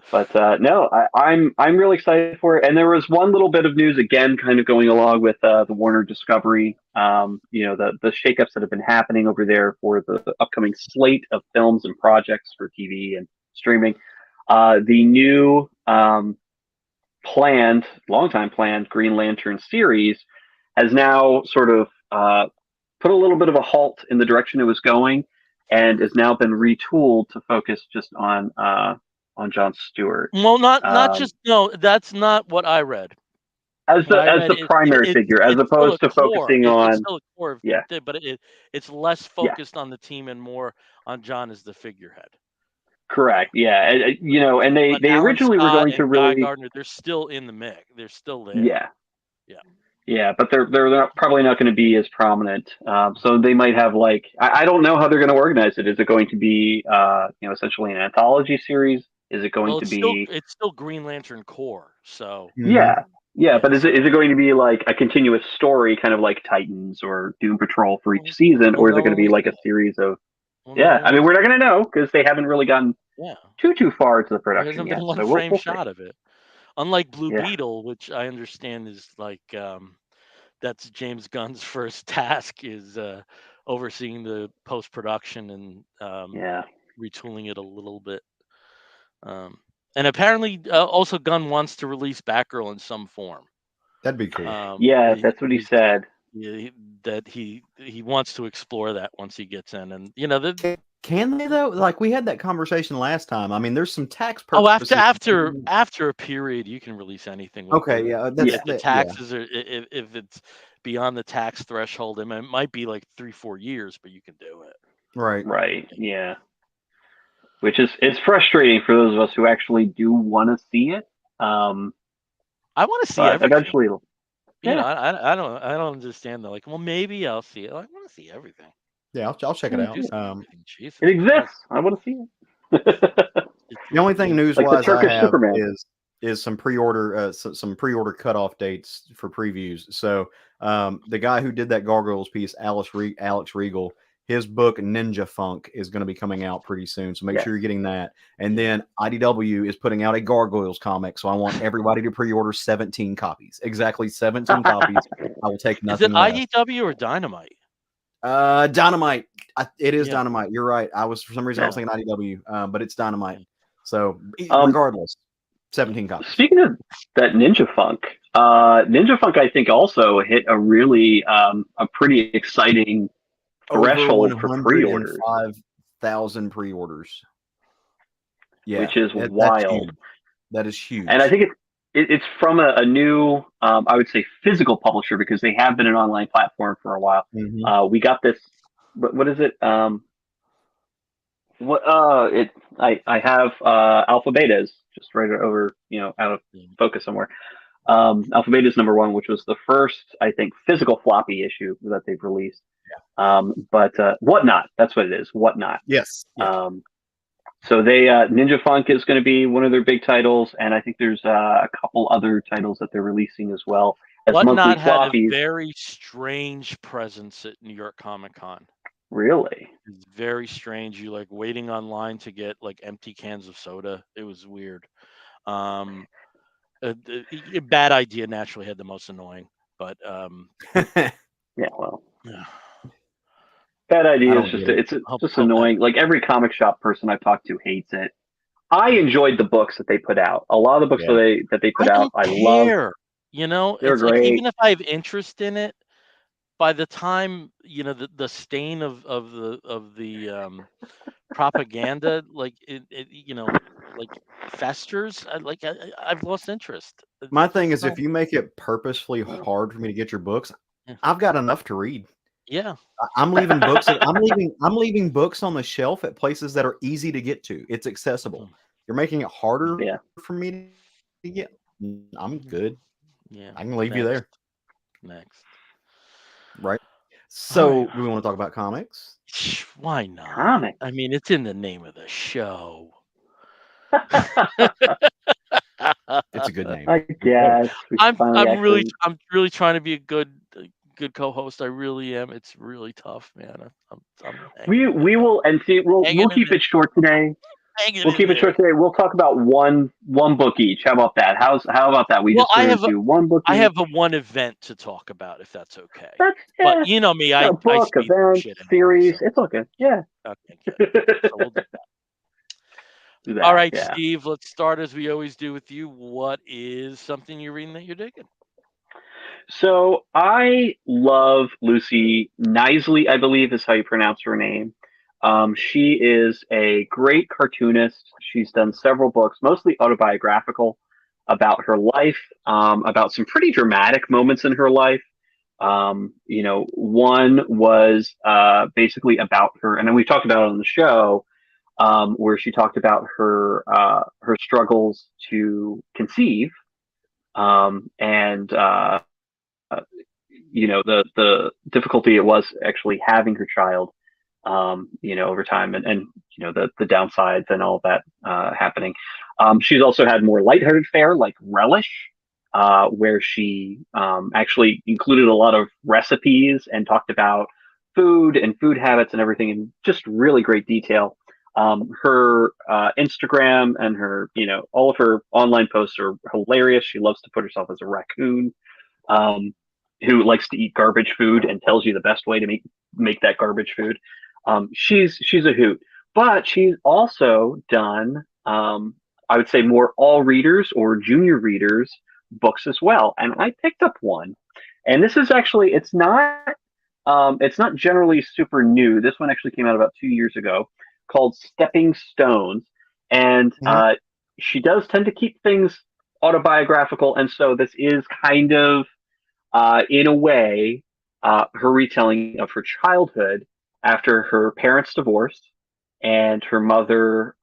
But no, I'm really excited for it. And there was one little bit of news again, kind of going along with the Warner Discovery. The shakeups that have been happening over there for the upcoming slate of films and projects for TV and streaming. The new long time planned Green Lantern series has now sort of put a little bit of a halt in the direction it was going, and has now been retooled to focus just on Jon Stewart. Well, not just no. That's not what I read. As the primary figure, as opposed to focusing on. It's still a core, but it's less focused on the team and more on Jon as the figurehead. Correct. Yeah. And they originally were going to really. Guy Gardner, they're still in the mix. They're still there. Yeah. Yeah, but they're probably not going to be as prominent. So they might have like I don't know how they're going to organize it. Is it going to be essentially an anthology series? Is it going to be? It's still Green Lantern core. So yeah. But is it going to be like a continuous story, kind of like Titans or Doom Patrol for each season, or is it going to be like a series of? I mean, we're not going to know because they haven't really gotten too far into the production yet. There's been one frame shot of it. Unlike Blue Beetle, which I understand is like that's James Gunn's first task is overseeing the post production and retooling it a little bit. And apparently, also Gunn wants to release Batgirl in some form. That'd be cool. That's what he said. That he wants to explore that once he gets in, and Can they though? Like we had that conversation last time. I mean, there's some tax purposes. After a period, you can release anything. The taxes are if it's beyond the tax threshold. I mean, it might be like 3-4 years, but you can do it. Right. Yeah. Which is frustrating for those of us who actually do want to see it. I want to see everything. Eventually. I don't understand that. Like, well, maybe I'll see it. I want to see everything. Yeah, I'll check it out. It exists. I want to see it. The only thing news Like the wise I Turkish have Superman. is some pre-order some pre-order cutoff dates for previews. So the guy who did that Gargoyles piece, Alex Regal, his book Ninja Funk is going to be coming out pretty soon. So make Yeah. sure you're getting that. And then IDW is putting out a Gargoyles comic. So I want everybody to pre-order 17 copies. Exactly 17 copies. I will take Is it nothing less. IDW or Dynamite? Dynamite. It is Yeah. Dynamite. You're right. For some reason I was Yeah. thinking IDW, but it's Dynamite. So Um, regardless, 17 copies. Speaking of that Ninja Funk, I think also hit a really a pretty exciting Over threshold for pre-orders, 105,000 pre-orders. Yeah, which is that's wild. huge. That is huge. And I think it's from a new, I would say, physical publisher, because they have been an online platform for a while. Mhm. We got this. What is it? I have Alpha Betas just right over, out of focus somewhere. Alpha Beta is number one, which was the first, I think, physical floppy issue that they've released. But Whatnot, that's what it is. Whatnot. Yes. Yeah. So Ninja Funk is going to be one of their big titles, and I think there's a couple other titles that they're releasing as well as monthly Whatnot had a floppies. very strange presence at New York Comic Con. Really? It's very strange. You like waiting online to get like empty cans of soda. It was weird. A bad idea naturally had the most annoying, but Yeah, well, yeah. bad idea don't is just get it. it's just annoying. Like every comic shop person I've talked to hates it. I enjoyed the books that they put out. A lot of the books that they put out, I love. They're It's like great. even if I have interest in it, by the time the stain of the propaganda like it like festers, I've lost interest. My It's thing just is, not. if you make it purposefully hard for me to get your books, Yeah. I've got enough to read. Yeah. I'm leaving books. I'm leaving books on the shelf at places that are easy to get to. It's accessible. You're making it harder Yeah. for me to get. I'm good. Yeah. I can leave you there. Next. Right. So, right. do we want to talk about comics? Why not? Comics. I mean, it's in the name of the show. It's a good name. I guess I'm really trying to be a good co-host. I really am. It's really tough, man. We will, and see. We'll keep it short today. We'll keep it short today. We'll talk about one book each. How about that? How about that? We do one book. I have one event to talk about, if that's okay. But you know me, I book, speed through event, shit anyway, series. so. It's okay. Yeah. Okay, good. So we'll do that. All right, yeah. Steve. Let's start as we always do with you. What is something you're reading that you're digging? So I love Lucy Knisley, I believe is how you pronounce her name. She is a great cartoonist. She's done several books, mostly autobiographical, about her life, about some pretty dramatic moments in her life. One was basically about her, and then we talked about it on the show, where she talked about her struggles to conceive, and the difficulty it was actually having her child, over time, and the downsides and all of that happening. She's also had more lighthearted fare like Relish, where she actually included a lot of recipes and talked about food and food habits and everything in just really great detail. Her Instagram and her, all of her online posts are hilarious. She loves to put herself as a raccoon, who likes to eat garbage food and tells you the best way to make that garbage food. She's a hoot, but she's also done, I would say, more all readers or junior readers books as well. And I picked up one, and this is actually, it's not generally super new. This one actually came out about 2 years ago, called Stepping Stones. And she does tend to keep things autobiographical. And so this is kind of, in a way, her retelling of her childhood after her parents divorced and her mother,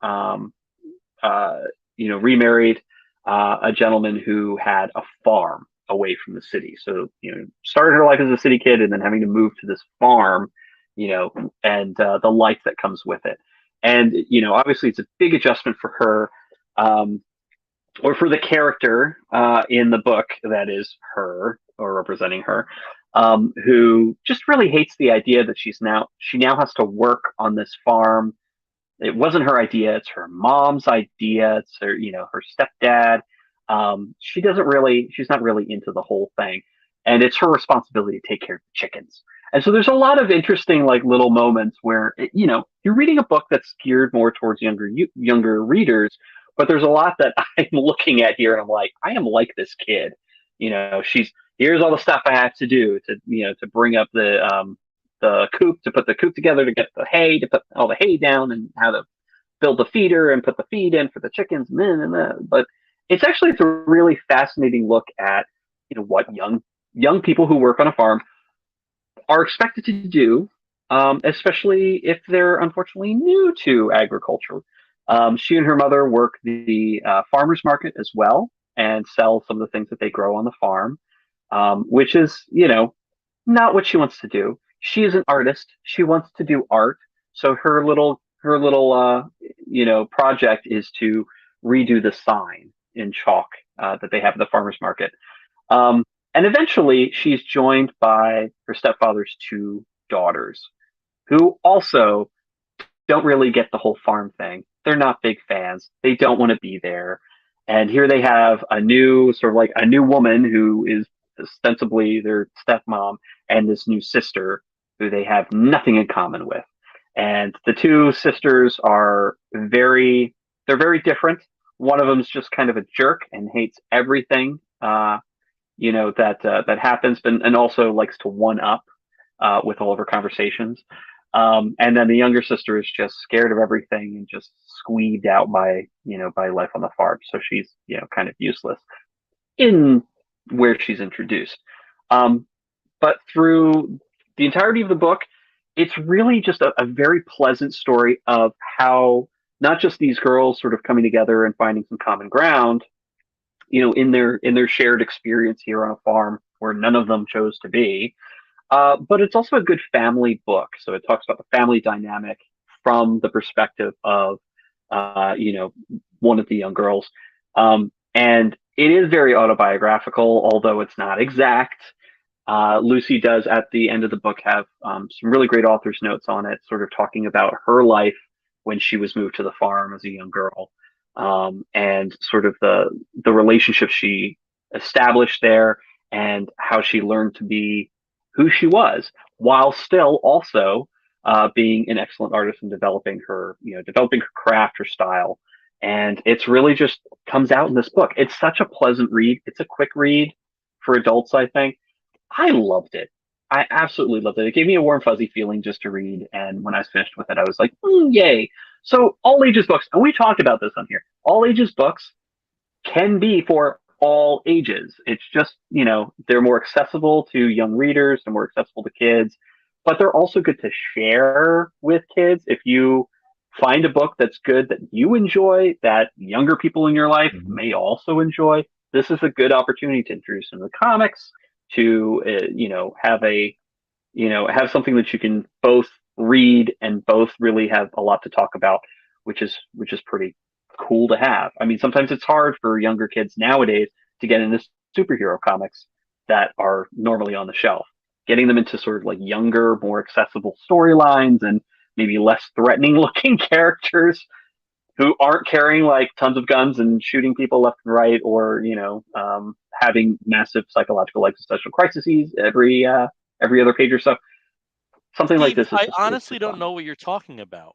remarried a gentleman who had a farm away from the city. So, started her life as a city kid and then having to move to this farm, and the life that comes with it. And, obviously it's a big adjustment for her, or for the character in the book that is her, or representing her, who just really hates the idea that she now has to work on this farm. It wasn't her idea; it's her mom's idea. It's her stepdad. She's not really into the whole thing, and it's her responsibility to take care of the chickens. And so there's a lot of interesting like little moments where you're reading a book that's geared more towards younger readers, but there's a lot that I'm looking at here, and I'm like, I am like this kid. She's here's all the stuff I have to do to bring up the coop, to put the coop together, to get the hay, to put all the hay down, and how to build the feeder and put the feed in for the chickens, and then. But it's a really fascinating look at what young people who work on a farm are expected to do, especially if they're unfortunately new to agriculture. She and her mother work the farmers market as well and sell some of the things that they grow on the farm, which is not what she wants to do. She is an artist. She wants to do art. So her little project is to redo the sign in chalk that they have at the farmers market. And eventually, she's joined by her stepfather's two daughters, who also don't really get the whole farm thing. They're not big fans. They don't want to be there. And here they have a new woman who is ostensibly their stepmom, and this new sister who they have nothing in common with. And the two sisters they're very different. One of them's just kind of a jerk and hates everything, that happens, and also likes to one up with all of her conversations. And then the younger sister is just scared of everything and just squeezed out by life on the farm. So she's, kind of useless in where she's introduced. But through the entirety of the book, it's really just a very pleasant story of how not just these girls sort of coming together and finding some common ground, in their shared experience here on a farm where none of them chose to be. But it's also a good family book. So it talks about the family dynamic from the perspective of, one of the young girls. And it is very autobiographical, although it's not exact. Lucy does at the end of the book have some really great author's notes on it, sort of talking about her life when she was moved to the farm as a young girl, and sort of the relationship she established there, and how she learned to be who she was, while still also being an excellent artist and developing her craft, her style. And it's really just comes out in this book. It's such a pleasant read. It's a quick read for adults, I think. I loved it. I absolutely loved it. It gave me a warm, fuzzy feeling just to read. And when I was finished with it, I was like, yay. So all ages books, and we talked about this on here, all ages books can be for all ages. It's just, they're more accessible to young readers, they're more accessible to kids, but they're also good to share with kids. If you find a book that's good, that you enjoy, that younger people in your life may also enjoy, this is a good opportunity to introduce them to comics, to have something that you can both read and both really have a lot to talk about, which is pretty cool to have. I mean, sometimes it's hard for younger kids nowadays to get into superhero comics that are normally on the shelf. Getting them into sort of like younger, more accessible storylines and maybe less threatening looking characters who aren't carrying like tons of guns and shooting people left and right, or having massive psychological existential crises every other page or so. Something like Steve, this is I just honestly don't fun. know what you're talking about.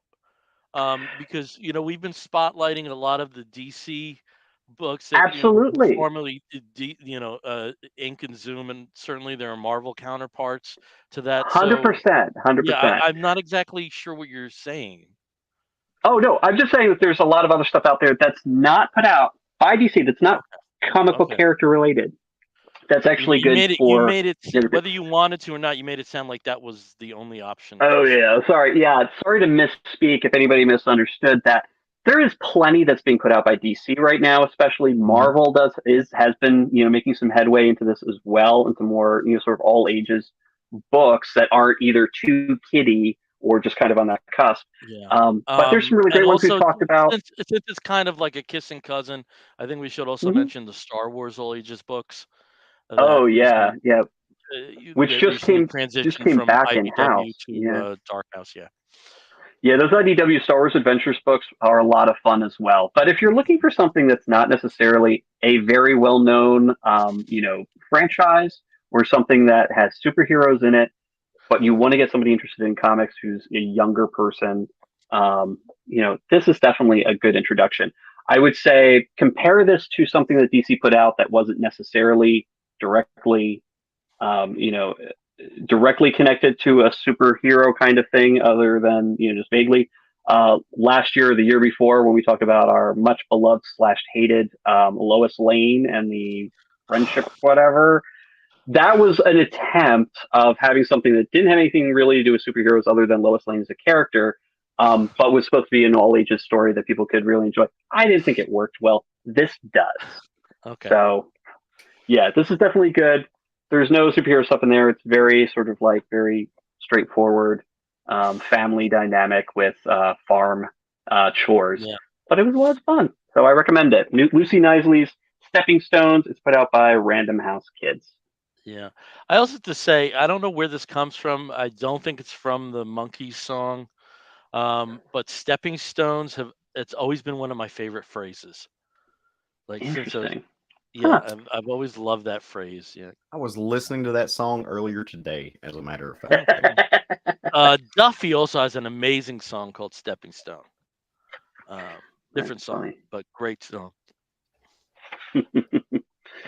Because we've been spotlighting a lot of the DC books that were Absolutely, formerly Ink and Zoom, and certainly there are Marvel counterparts to that. So 100%, hundred yeah, percent. I'm not exactly sure what you're saying. Oh no, I'm just saying that there's a lot of other stuff out there that's not put out by DC, that's not comic book Okay. character related. That's actually You good made it. You for made it. younger kids. Whether you wanted to or not, you made it sound like that was the only option Oh for some. yeah, sorry. Yeah, sorry to misspeak if anybody misunderstood that. There is plenty that's being put out by DC right now, especially Marvel has been, making some headway into this as well, into more, sort of all ages books that aren't either too kiddie or just kind of on that cusp. Yeah. But there's some really And great ones we've also, talked about. since it's kind of like a kissing cousin, I think we should also Hmm. mention the Star Wars All Ages books that Oh yeah, recently yeah, which that recently just transitioned came from back in IDW house. to Yeah. Dark House. Yeah. Yeah, those IDW Star Wars Adventures books are a lot of fun as well. But if you're looking for something that's not necessarily a very well known, franchise or something that has superheroes in it, but you want to get somebody interested in comics who's a younger person, this is definitely a good introduction. I would say compare this to something that DC put out that wasn't necessarily directly, um, you know, directly connected to a superhero kind of thing, other than just vaguely. Last year, or the year before, when we talked about our much beloved slash hated Lois Lane and the friendship, whatever, that was an attempt of having something that didn't have anything really to do with superheroes other than Lois Lane as a character, but was supposed to be an all ages story that people could really enjoy. I didn't think it worked well. This does. Okay. So, yeah, this is definitely good. There's no superhero stuff in there. It's very sort of like very straightforward family dynamic with farm chores. Yeah. But it was a lot of fun. So I recommend it. Lucy Knisley's Stepping Stones. It's put out by Random House Kids. Yeah. I also have to say, I don't know where this comes from. I don't think it's from the Monkees song. But stepping stones it's always been one of my favorite phrases. Like since I was, Interesting. yeah, Huh. I've always loved that phrase. Yeah. I was listening to that song earlier today, as a matter of fact. Duffy also has an amazing song called Stepping Stone. Different That's song, funny. but great song.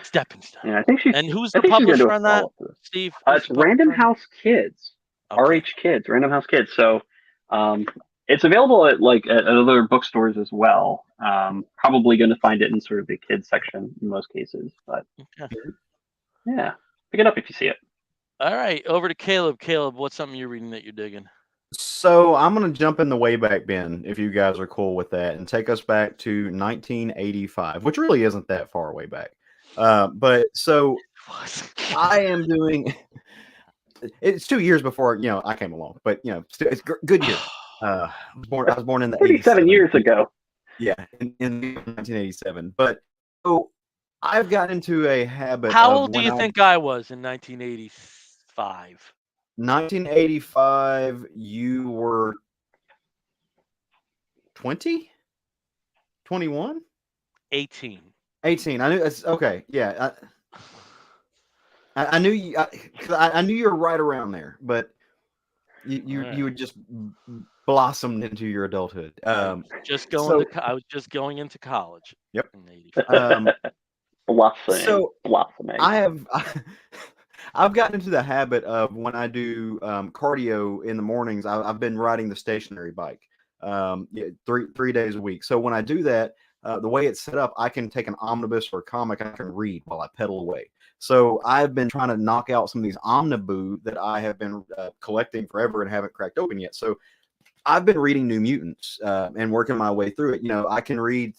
Stepping Stone. Yeah, I think she's. And who's I the think she's gonna do publisher a on that? follow up to this. Steve, who's It's the Random publisher on that? House Kids. Okay. RH Kids. Random House Kids. So, it's available at other bookstores as well. Probably going to find it in sort of the kids section in most cases, but Okay. yeah, pick it up if you see it. All right. Over to Caleb. Caleb, what's something you're reading that you're digging? So I'm going to jump in the Wayback Bin, if you guys are cool with that, and take us back to 1985, which really isn't that far way back. But so I am doing. It's 2 years before I came along, but still, it's good year. I was born in the 37 '87. years ago. Yeah, in 1987. But so I've got into a habit How of old do when you think I was in 1985? 1985, you were 20, 21, 18. 18. I knew it's okay. Yeah, I knew you. I knew you were right around there, but you had just blossomed into your adulthood. I was just going into college. Yep. In 85. Blossoming. So blossoming. I've gotten into the habit of when I do cardio in the mornings. I've been riding the stationary bike 3 days a week. So when I do that, the way it's set up, I can take an omnibus or a comic. I can read while I pedal away. So I've been trying to knock out some of these omniboo that I have been collecting forever and haven't cracked open yet. So I've been reading New Mutants and working my way through it. I can read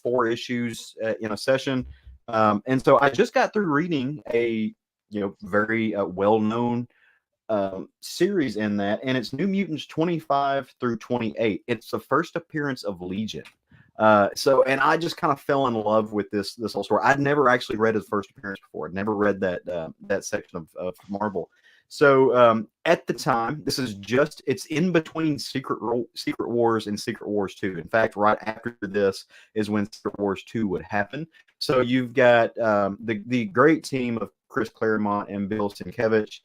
4 issues in a session. And so I just got through reading a very well-known series in that, and it's New Mutants 25 through 28. It's the first appearance of Legion. And I just kind of fell in love with this whole story. I'd never actually read his first appearance before. I'd never read that section of Marvel. So at the time, it's in between Secret Wars and Secret Wars 2. In fact, right after this is when Secret Wars 2 would happen. So you've got the great team of Chris Claremont and Bill Sienkiewicz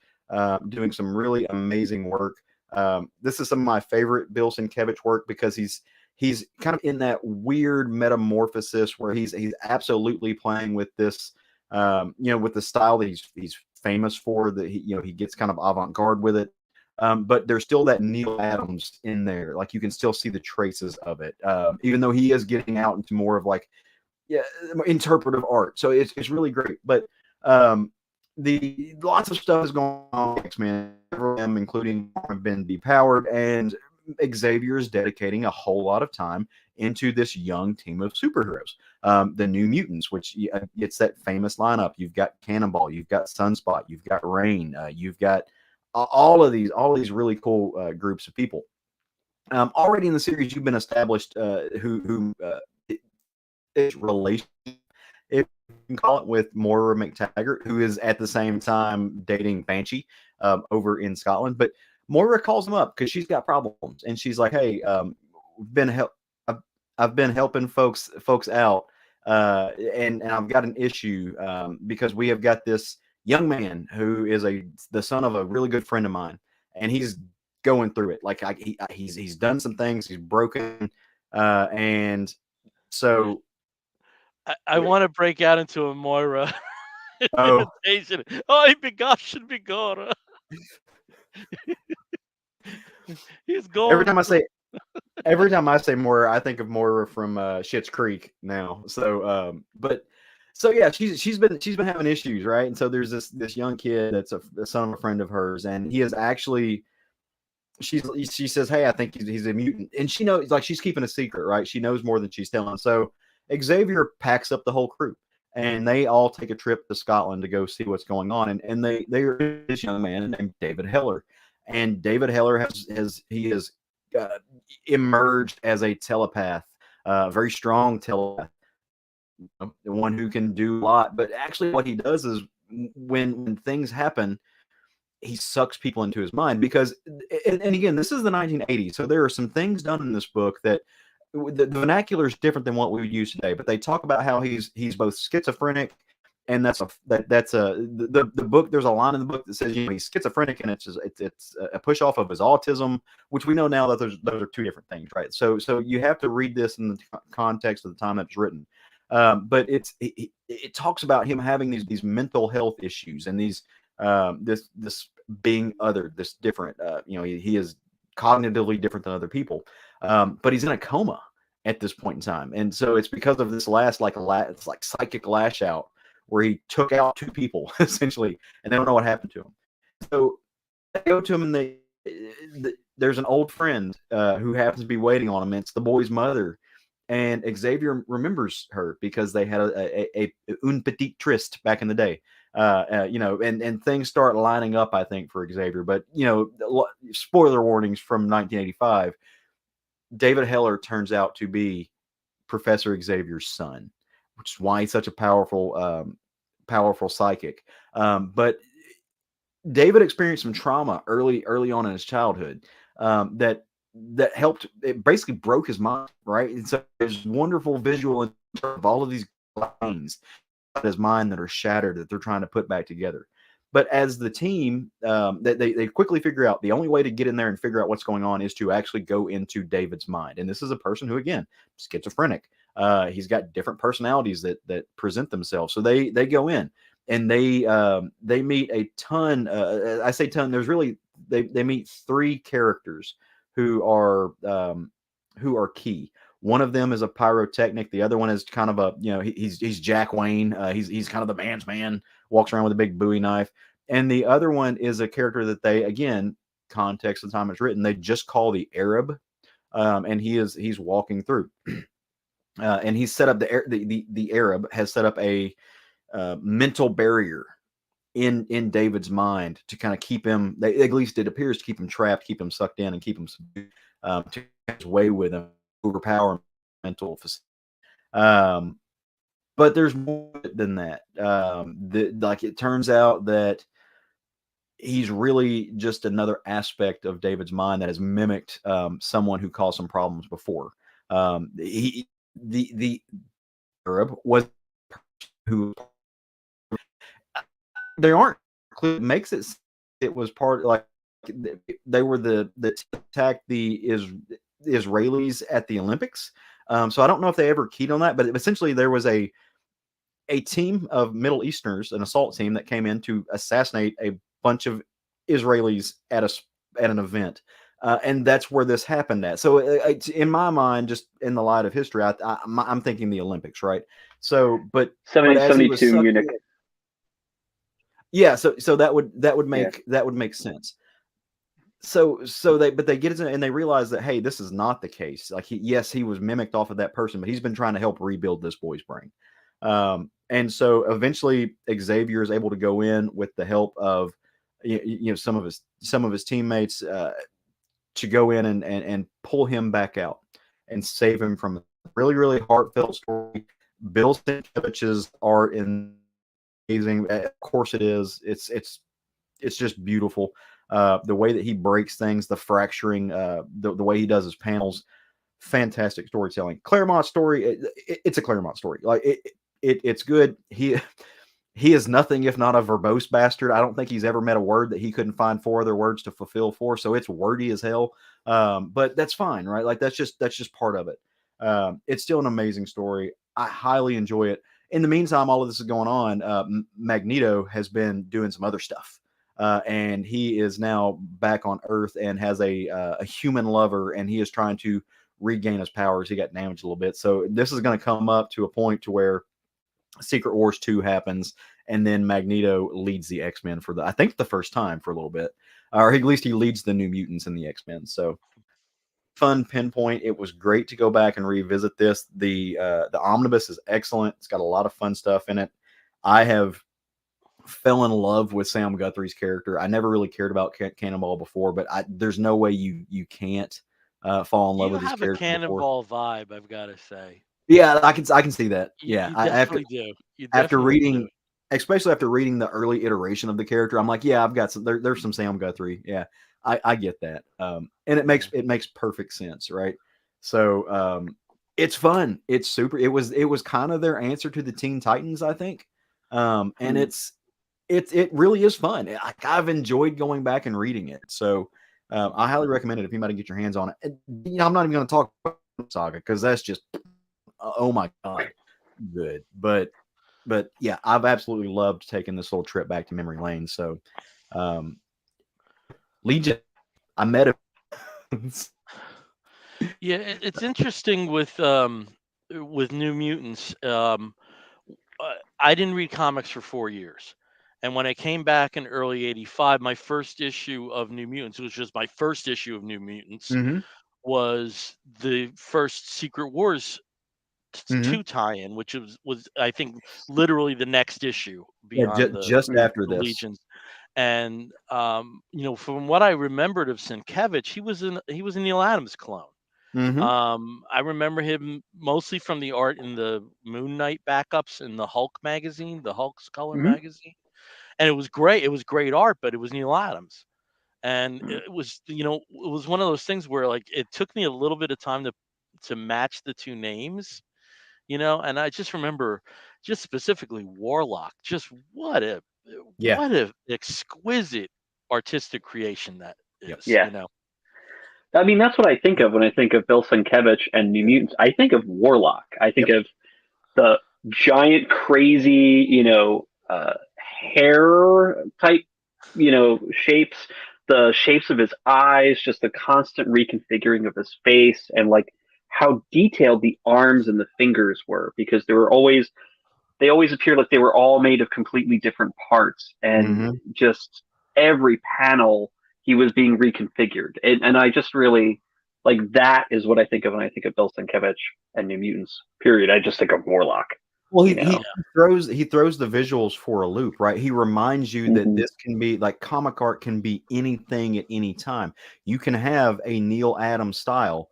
doing some really amazing work. This is some of my favorite Bill Sienkiewicz work because he's kind of in that weird metamorphosis where he's absolutely playing with this, with the style that he's famous for. That he gets kind of avant-garde with it, but there's still that Neil Adams in there. Like you can still see the traces of it, even though he is getting out into more of like interpretive art. So it's really great. But the lots of stuff is going on X-Men, including have been depowered, and Xavier is dedicating a whole lot of time into this young team of superheroes, the New Mutants, which it's that famous lineup. You've got Cannonball, you've got Sunspot, you've got Rain, you've got all of these really cool groups of people. Already in the series, you've been established who is relation, if you can call it, with Moira McTaggart, who is at the same time dating Banshee over in Scotland. But Moira calls him up because she's got problems, and she's like, "Hey, been help. I've been helping folks out, and I've got an issue because we have got this young man who is the son of a really good friend of mine, and he's going through it. Like he's done some things, he's broken, and so I want to break out into a Moira oh, imitation. Oh, begosh and begorra. He's every going time I through. say every time I say Moira, I think of Moira from Schitt's Creek now. So, but so yeah, she's been having issues, right? And so there's this young kid that's the son of a friend of hers, and he is actually she says, "Hey, I think he's a mutant," and she knows, like, she's keeping a secret, right? She knows more than she's telling. So Xavier packs up the whole crew, and they all take a trip to Scotland to go see what's going on. And they are this young man named David Heller, and David Heller has uh, emerged as a telepath, very strong telepath, the one who can do a lot. But actually, what he does is when things happen, he sucks people into his mind because, and again, this is the 1980s, so there are some things done in this book that the vernacular is different than what we would use today. But they talk about how he's both schizophrenic, and that's the book. There's a line in the book that says, he's schizophrenic, and it's a push off of his autism, which we know now that those are two different things, right? So you have to read this in the context of the time that it's written. But it talks about him having these mental health issues and these this being other, this different. He is cognitively different than other people, but he's in a coma at this point in time, and so it's because of this it's like psychic lash out where he took out two people essentially, and they don't know what happened to him. So they go to him, and there's an old friend who happens to be waiting on him. And it's the boy's mother, and Xavier remembers her because they had a une petite tryst back in the day. And things start lining up, I think, for Xavier. But spoiler warnings from 1985. David Heller turns out to be Professor Xavier's son, which is why he's such a powerful psychic. But David experienced some trauma early on in his childhood that helped. It basically broke his mind, right? And so there's wonderful visual of all of these lines his mind that are shattered that they're trying to put back together. But as the team, they quickly figure out the only way to get in there and figure out what's going on is to actually go into David's mind. And this is a person who, again, schizophrenic. He's got different personalities that present themselves. So they go in, and they meet a ton. I say ton. There's really they meet three characters who are key. One of them is a pyrotechnic. The other one is kind of he's Jack Wayne. He's kind of the man's man, walks around with a big Bowie knife. And the other one is a character that they, again, context of the time it's written, they just call the Arab. And he's walking through. And he's set up the Arab has set up a mental barrier in David's mind to kind of keep him, at least it appears, to keep him trapped, keep him sucked in, and keep him to his way with him, overpower mental facility. But there's more than that. It turns out that he's really just another aspect of David's mind that has mimicked someone who caused some problems before. The Arab was who they aren't makes it was part, like, they were the attacked the Israelis at the Olympics. So I don't know if they ever keyed on that, but essentially there was a team of Middle Easterners, an assault team that came in to assassinate a bunch of Israelis at an event. And that's where this happened at. So in my mind, just in the light of history, I'm thinking the Olympics, right? So, but 72 Munich. Yeah, so that would make sense. So they get it, and they realize that, hey, this is not the case. Like, he was mimicked off of that person, but he's been trying to help rebuild this boy's brain. And so eventually Xavier is able to go in with the help of some of his teammates to go in and pull him back out and save him from a really really heartfelt story. Bill Sienkiewicz's art in amazing. Of course, it is. It's just beautiful. The way that he breaks things, the fracturing, the way he does his panels, fantastic storytelling. Claremont story, it's a Claremont story. Like it's good. He is nothing if not a verbose bastard. I don't think he's ever met a word that he couldn't find four other words to fulfill for. So it's wordy as hell. But that's fine, right? Like that's just part of it. It's still an amazing story. I highly enjoy it. In the meantime, all of this is going on. Magneto has been doing some other stuff, and he is now back on Earth and has a human lover, and he is trying to regain his powers. He got damaged a little bit, so this is going to come up to a point to where Secret Wars 2 happens, and then Magneto leads the X-Men for I think the first time for a little bit, or at least he leads the New Mutants in the X-Men. So fun pinpoint. It was great to go back and revisit this. The omnibus is excellent. It's got a lot of fun stuff in it. I have fell in love with Sam Guthrie's character. I never really cared about Cannonball before, but there's no way you can't fall in love You with his have a character before. Cannonball vibe, I've got to say. Yeah, I can see that. You, Yeah, you I, after definitely do. You after definitely do. reading, especially after reading the early iteration of the character, I'm like, yeah, I've got some. There's some Sam Guthrie. Yeah, I get that. And it makes Yeah. perfect sense, right? So it's fun. It's super. It was kind of their answer to the Teen Titans, I think. And Hmm. it really is fun. I've enjoyed going back and reading it. So I highly recommend it if anybody get your hands on it. And, I'm not even going to talk about Saga because that's just oh my god, good. But yeah, I've absolutely loved taking this little trip back to memory lane. So, um, Legion, I met him. Yeah, it's interesting with New Mutants. I didn't read comics for 4 years, and when I came back in early '85, my first issue of New Mutants, which was my first issue of New Mutants, Mm-hmm. was the first Secret Wars Mm-hmm. two tie-in, which was I think literally the next issue Yeah, beyond the just Hmm. after this. Legions. And from what I remembered of Sienkiewicz, he was a Neil Adams clone. Mm-hmm. I remember him mostly from the art in the Moon Knight backups in the Hulk magazine, the Hulk's color Hmm. magazine, and it was great. It was great art, but it was Neil Adams, and it was it was one of those things where like it took me a little bit of time to match the two names, and I just remember just specifically Warlock, just Yeah. what a exquisite artistic creation that Yep. is, Yeah. I mean, that's what I think of when I think of Bill Sienkiewicz and New Mutants. I think of Warlock. I think Yep. of the giant, crazy, hair type, shapes, the shapes of his eyes, just the constant reconfiguring of his face, and like how detailed the arms and the fingers were, because they always appeared like they were all made of completely different parts, and Mm-hmm. just every panel he was being reconfigured, and I just really like that is what I think of when I think of Bill Sienkiewicz and New Mutants. Period. I just think of Warlock. Well, You he know. throws the visuals for a loop, right? He reminds you that Hmm. this can be like comic art can be anything at any time. You can have a Neil Adams style,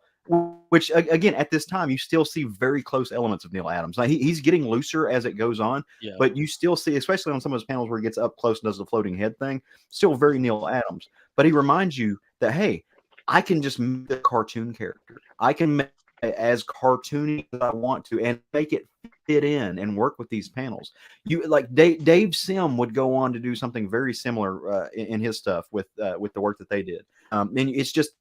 which again at this time you still see very close elements of Neil Adams. Like he's getting looser as it goes on, yeah, but you still see, especially on some of his panels where he gets up close and does the floating head thing, still very Neil Adams. But he reminds you that hey, I can just make a cartoon character. I can make it as cartoony as I want to and make it fit in and work with these panels. You like Dave Sim would go on to do something very similar in his stuff with the work that they did. And it's just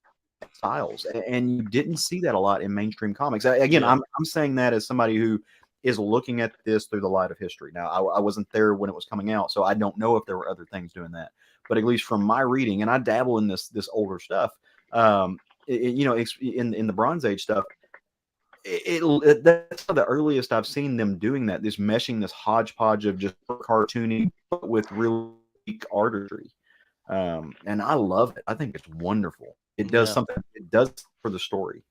styles, and you didn't see that a lot in mainstream comics. Again, yeah. I'm saying that as somebody who is looking at this through the light of history. Now, I wasn't there when it was coming out, so I don't know if there were other things doing that. But at least from my reading, and I dabble in this older stuff, in the Bronze Age stuff, that's the earliest I've seen them doing that. This meshing, this hodgepodge of just cartoony but with real weak artistry, and I love it. I think it's wonderful. It does Yeah. something. It does for the story.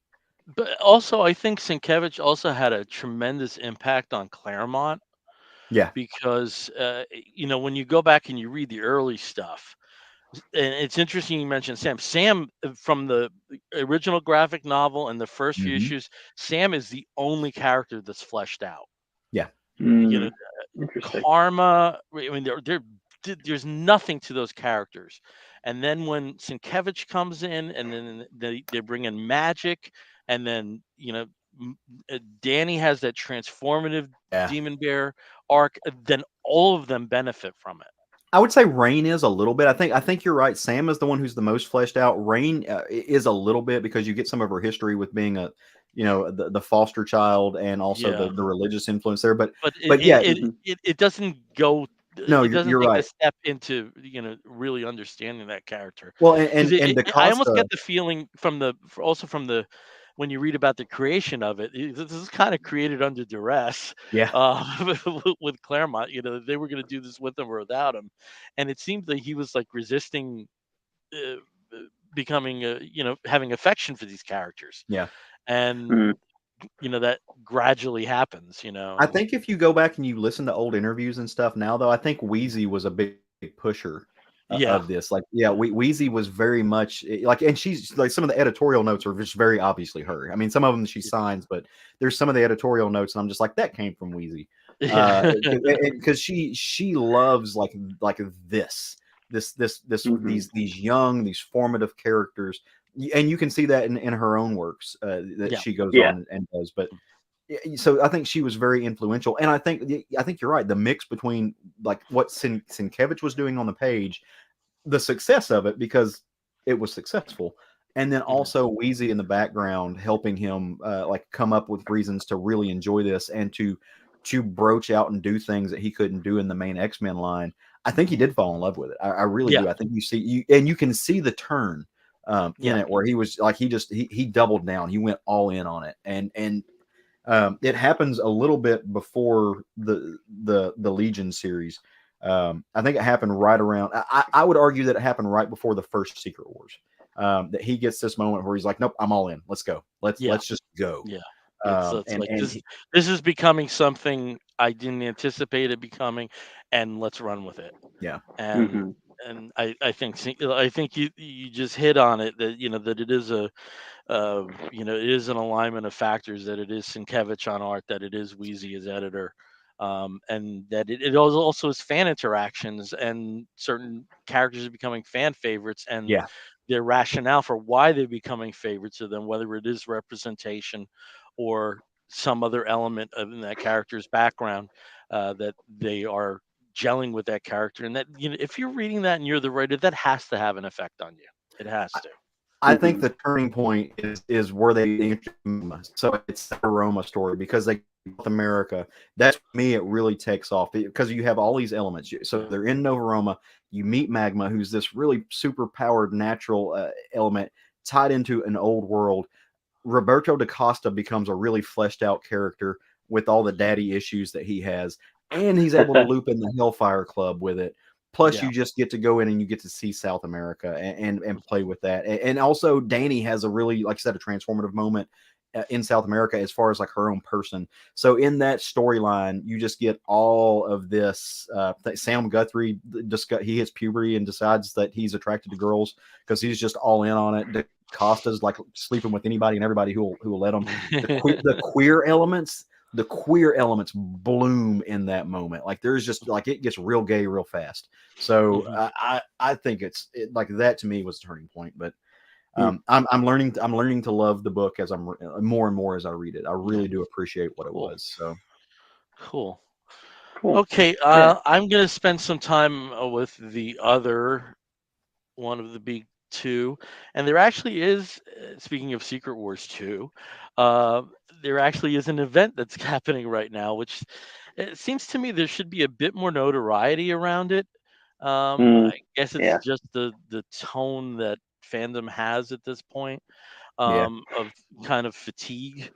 But also, I think Sienkiewicz also had a tremendous impact on Claremont Yeah. because, when you go back and you read the early stuff, And it's interesting you mentioned Sam. Sam from the original graphic novel and the first few Hmm. issues, Sam is the only character that's fleshed out. Yeah. You know, Mm, interesting. Karma. I mean, there's nothing to those characters. And then when Sienkiewicz comes in, and then they bring in magic, and then Danny has that transformative Yeah. demon bear arc. Then all of them benefit from it. I would say Rain is a little bit. I think you're right. Sam is the one who's the most fleshed out. Rain is a little bit because you get some of her history with being a, the foster child and also Yeah. the religious influence there. But But but yeah, Hmm. it doesn't go. no, It you're doesn't you're take the right. step into really understanding that character. Well, Because and I almost DaCosta, get the feeling also from the when you read about the creation of it, this is kind of created under duress yeah, with Claremont. They were going to do this with him or without him, and it seemed that he was like resisting uh, uh, becoming having affection for these characters, yeah. and Mm, that gradually happens. I And think if you go back and you listen to old interviews and stuff now, though, I think Wheezy was a big pusher yeah, of this. Like, yeah, Wheezy was very much like, and she's like, some of the editorial notes are just very obviously her. I mean, some of them she signs, but there's some of the editorial notes, and I'm just like, that came from Wheezy, yeah. because she loves like hmm. these young, these formative characters, and you can see that in her own works that Yeah. she goes Yeah. on and does, but. So I think she was very influential, and I think you're right. The mix between like what Sienkiewicz was doing on the page, the success of it because it was successful, and then Mhm. also Wheezy in the background helping him like come up with reasons to really enjoy this and to broach out and do things that he couldn't do in the main X-Men line. I think he did fall in love with it. I really Yeah. do. I think you can see the turn in Yeah. it where he was like he doubled down. He went all in on it, and it happens a little bit before the Legion series. I think it happened right around. I would argue that it happened right before the first Secret Wars. That he gets this moment where he's like, "Nope, I'm all in. Let's go. Yeah. Let's just go." Yeah. It's And like this is becoming something I didn't anticipate it becoming, and let's run with it. yeah, And Hmm. I think you just hit on it, that that it is it is an alignment of factors, that it is Sienkiewicz on art, that it is Wheezy as editor, and that it also is fan interactions, and certain characters are becoming fan favorites, and yeah, their rationale for why they're becoming favorites of them, whether it is representation or some other element of in that character's background, that they are gelling with that character, and that if you're reading that and you're the writer, that has to have an effect on you. It has to. I think Hmm. the turning point is where they introduce Roma. So it's the Roma story because they North America. That's me. It really takes off because you have all these elements. So they're in Nova Roma. You meet Magma, who's this really super powered natural element tied into an old world. Roberto da Costa becomes a really fleshed out character with all the daddy issues that he has, and he's able to loop in the Hellfire Club with it. Plus, Yeah. you just get to go in and you get to see South America and play with that. And also, Danny has a really, like I said, a transformative moment in South America as far as like her own person. So in that storyline, you just get all of this. Sam Guthrie he hits puberty and decides that he's attracted to girls because he's just all in on it. Costa's like sleeping with anybody and everybody who will let him. The queer elements bloom in that moment. Like there's just like it gets real gay real fast. So Mhm. I think like that to me was a turning point. But Mm, I'm learning to love the book as I'm more and more as I read it. I Yeah. really do appreciate what it Cool. was. So Cool. cool. Okay. Yeah. I'm gonna spend some time with the other one of the big two, and there actually is. Speaking of Secret Wars 2, uh, there actually is an event that's happening right now, which it seems to me there should be a bit more notoriety around it. Mm, I guess it's yeah. just the tone that fandom has at this point, yeah, of kind of fatigue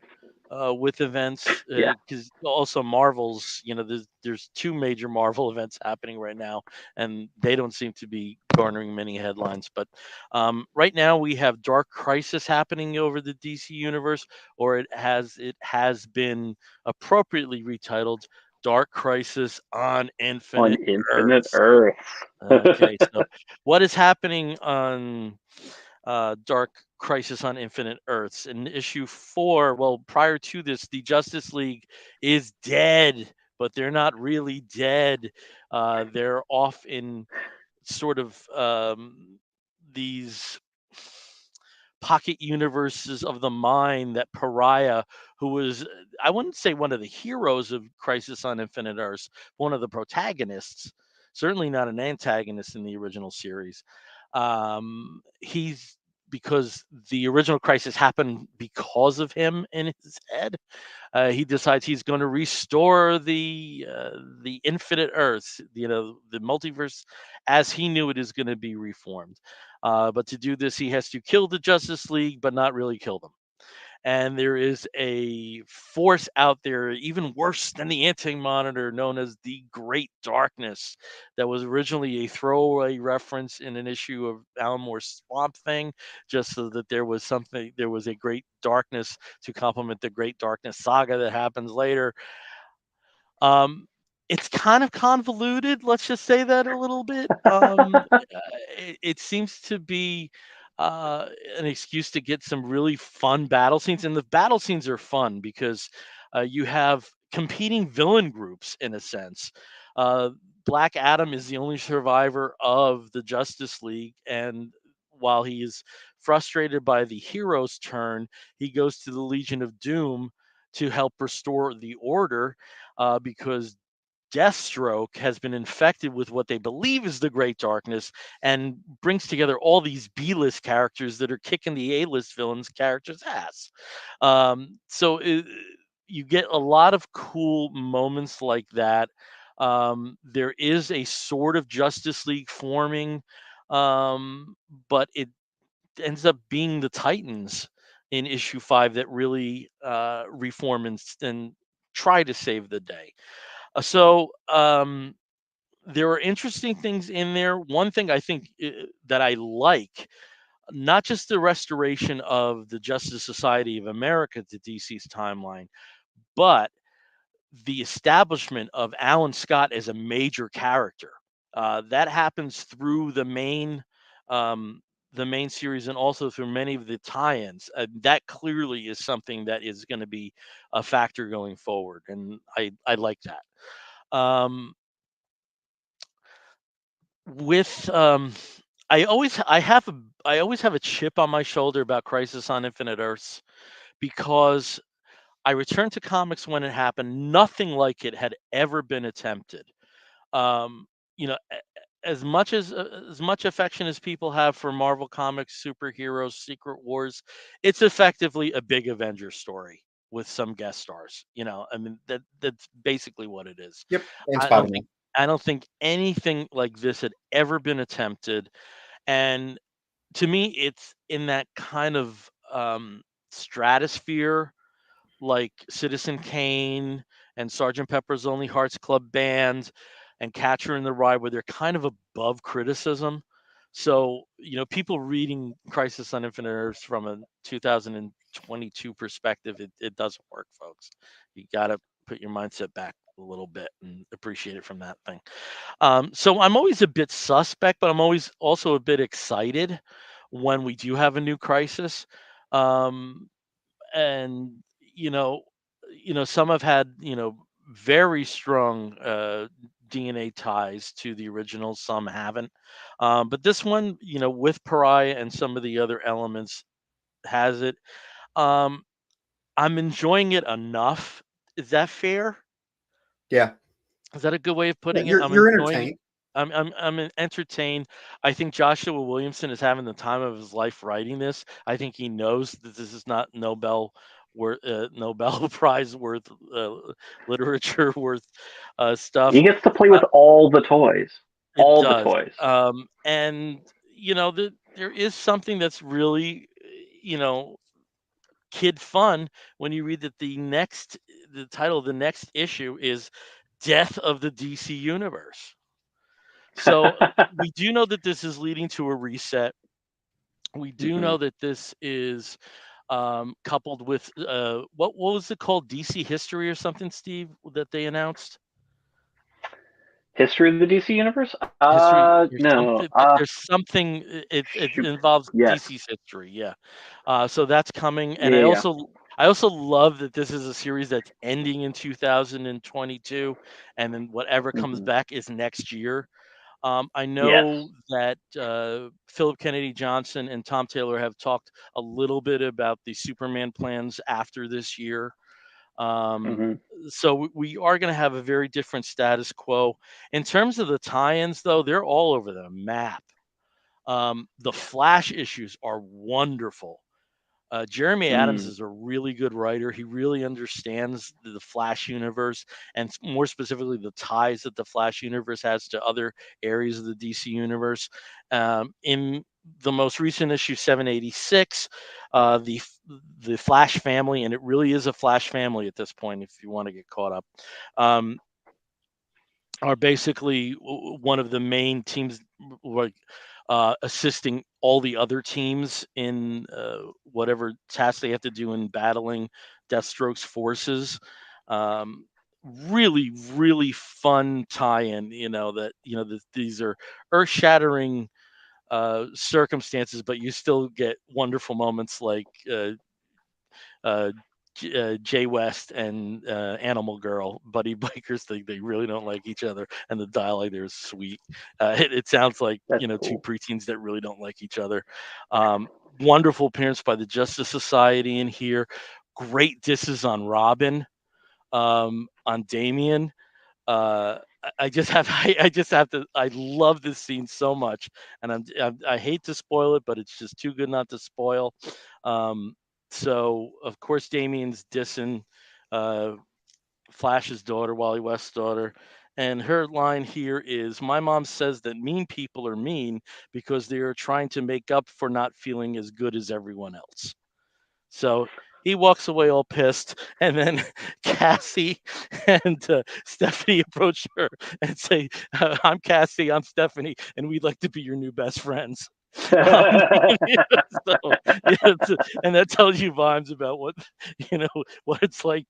with events, Yeah. because also Marvel's, there's two major Marvel events happening right now, and they don't seem to be garnering many headlines. But right now we have Dark Crisis happening over the DC universe, or it has been appropriately retitled Dark Crisis on On Infinite Infinite Earths. Earth. Okay, so what is happening on Dark Crisis on Infinite Earths? In issue 4, well, prior to this, the Justice League is dead, but they're not really dead. They're off in sort of these pocket universes of the mind that Pariah, who was, I wouldn't say one of the heroes of Crisis on Infinite Earths, one of the protagonists, certainly not an antagonist in the original series. He's because the original crisis happened because of him in his head. He decides he's going to restore the infinite Earths, the multiverse as he knew it is going to be reformed. But to do this, he has to kill the Justice League, but not really kill them. And there is a force out there, even worse than the Anti-Monitor, known as the Great Darkness, that was originally a throwaway reference in an issue of Alan Moore's Swamp Thing, just so that there was a Great Darkness to complement the Great Darkness saga that happens later. Um, it's kind of convoluted. Let's just say that a little bit. It seems to be uh, an excuse to get some really fun battle scenes, and the battle scenes are fun because you have competing villain groups in a sense. Uh, Black Adam is the only survivor of the Justice League, and while he is frustrated by the hero's turn, he goes to the Legion of Doom to help restore the order because Deathstroke has been infected with what they believe is the Great Darkness and brings together all these B-list characters that are kicking the A-list villains' characters' ass. You get a lot of cool moments like that. There is a sort of Justice League forming, but it ends up being the Titans in issue 5 that really reform and try to save the day. There are interesting things in there. One thing I think that I like, not just the restoration of the Justice Society of America to DC's timeline, but the establishment of Alan Scott as a major character. That happens through um, the main series and also through many of the tie-ins. That clearly is something that is going to be a factor going forward, and I like that. Um, with I always have a chip on my shoulder about Crisis on Infinite Earths because I returned to comics when it happened. Nothing like it had ever been attempted. Um, as much affection as people have for Marvel Comics, superheroes, Secret Wars, it's effectively a big Avenger story with some guest stars. I mean that's basically what it is. Yep, and I Spider don't Man. think I don't think anything like this had ever been attempted, and to me, it's in that kind of stratosphere like Citizen Kane and Sergeant Pepper's Lonely Hearts Club Band and Catcher in the Rye, where they're kind of above criticism. So, people reading Crisis on Infinite Earths from a 2022 perspective, it doesn't work, folks. You got to put your mindset back a little bit and appreciate it from that thing. So I'm always a bit suspect, but I'm always also a bit excited when we do have a new crisis. Um, and you know some have had very strong DNA ties to the original, some haven't, but this one, with Pariah and some of the other elements, has it. um I'm enjoying it enough. Is that fair? Yeah, Is that a good way of yeah, putting it? you're I'm you're enjoying it. entertained. I'm entertained. I think Joshua Williamson is having the time of his life writing this. I think he knows that this is not Nobel Prize worth literature worth He stuff. gets to play Uh, with all the toys. it All the does, toys. and there is something that's really you know kid fun when you read that the title of the next issue is "Death of the DC Universe." So we do know that this is leading to a reset. We do Hmm. know that this is coupled with what was it called? DC History or something, Steve, that they announced? History of the DC universe? History. There's No. something. There's something. It Shoot. involves Yes. DC's history. Yeah. So that's coming, and Yeah. Yeah. I also love that this is a series that's ending in 2022, and then whatever comes Hmm. back is next year. I Yes. know that Philip Kennedy Johnson and Tom Taylor have talked a little bit about the Superman plans after this year. Um, Hmm. so we are going to have a very different status quo. In terms of the tie-ins, though, they're all over the map. The Flash issues are wonderful. Jeremy Adams Mm. is a really good writer. He really understands the Flash universe, and more specifically, the ties that the Flash universe has to other areas of the DC universe. In the most recent issue, 786, uh, the the Flash family, and it really is a Flash family at this point. If you want to get caught up, um, are basically one of the main teams, like assisting all the other teams in whatever tasks they have to do in battling Deathstroke's forces. Um, really, really fun tie-in. These are earth-shattering circumstances, but you still get wonderful moments like uh, Jay West and Animal Girl, buddy bikers. They really don't like each other, and the dialogue there is sweet. It sounds like That's two cool. preteens that really don't like each other. Wonderful appearance by the Justice Society in here. Great disses on Robin, on Damien. I just have I just have to I love this scene so much, and I hate to spoil it, but it's just too good not to spoil. Um, so of course Damien's dissing uh, Flash's daughter, Wally West's daughter, and her line here is, "My mom says that mean people are mean because they are trying to make up for not feeling as good as everyone else." So he walks away all pissed, and then Cassie and Stephanie approach her and say, "I'm Cassie, I'm Stephanie, and we'd like to be your new best friends." Um, so, yeah, and that tells you vibes about you know what it's like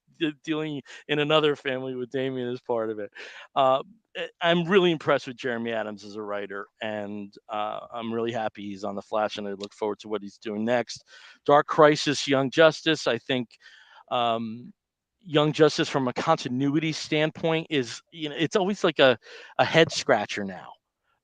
dealing in another family with Damien as part of it. Uh, I'm really impressed with Jeremy Adams as a writer, and I'm really happy he's on the Flash, and I look forward to what he's doing next. Dark Crisis, Young Justice. I think um, Young Justice, from a continuity standpoint, is it's always like a head scratcher now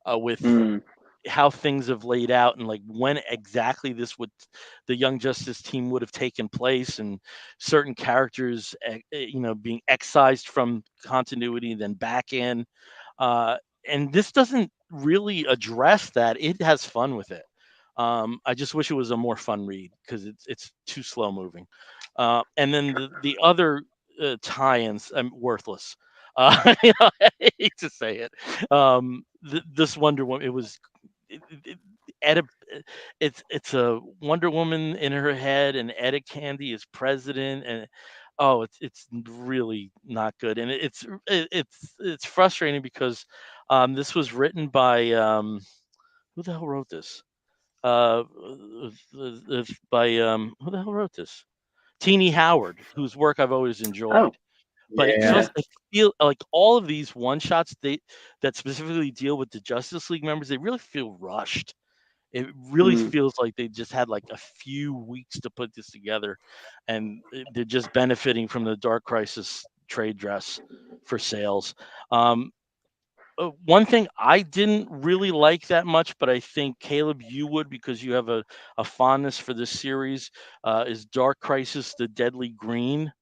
with Mm. how things have laid out, and like when exactly the Young Justice team would have taken place, and certain characters being excised from continuity then back in, uh, and this doesn't really address that. It has fun with it. I just wish it was a more fun read because it's too slow moving. And then the other tie-ins, I'm worthless. I hate to say it. This Wonder Woman, it was it, Etta, it's a Wonder Woman in her head, and Etta Candy is president, and oh, it's really not good, and it's frustrating because this was written by who the hell wrote this? By who the hell wrote this? Teenie Howard, whose work I've always Oh. enjoyed. But it Yeah. Yeah. feels I feel like all of these one shots that specifically deal with the Justice League members, they really feel rushed. It really Mm. feels like they just had like a few weeks to put this together, and they're just benefiting from the Dark Crisis trade dress for sales. Um, One thing I didn't really like that much, but I think Caleb, you would, because you have a fondness for this series, is Dark Crisis: The Deadly Green.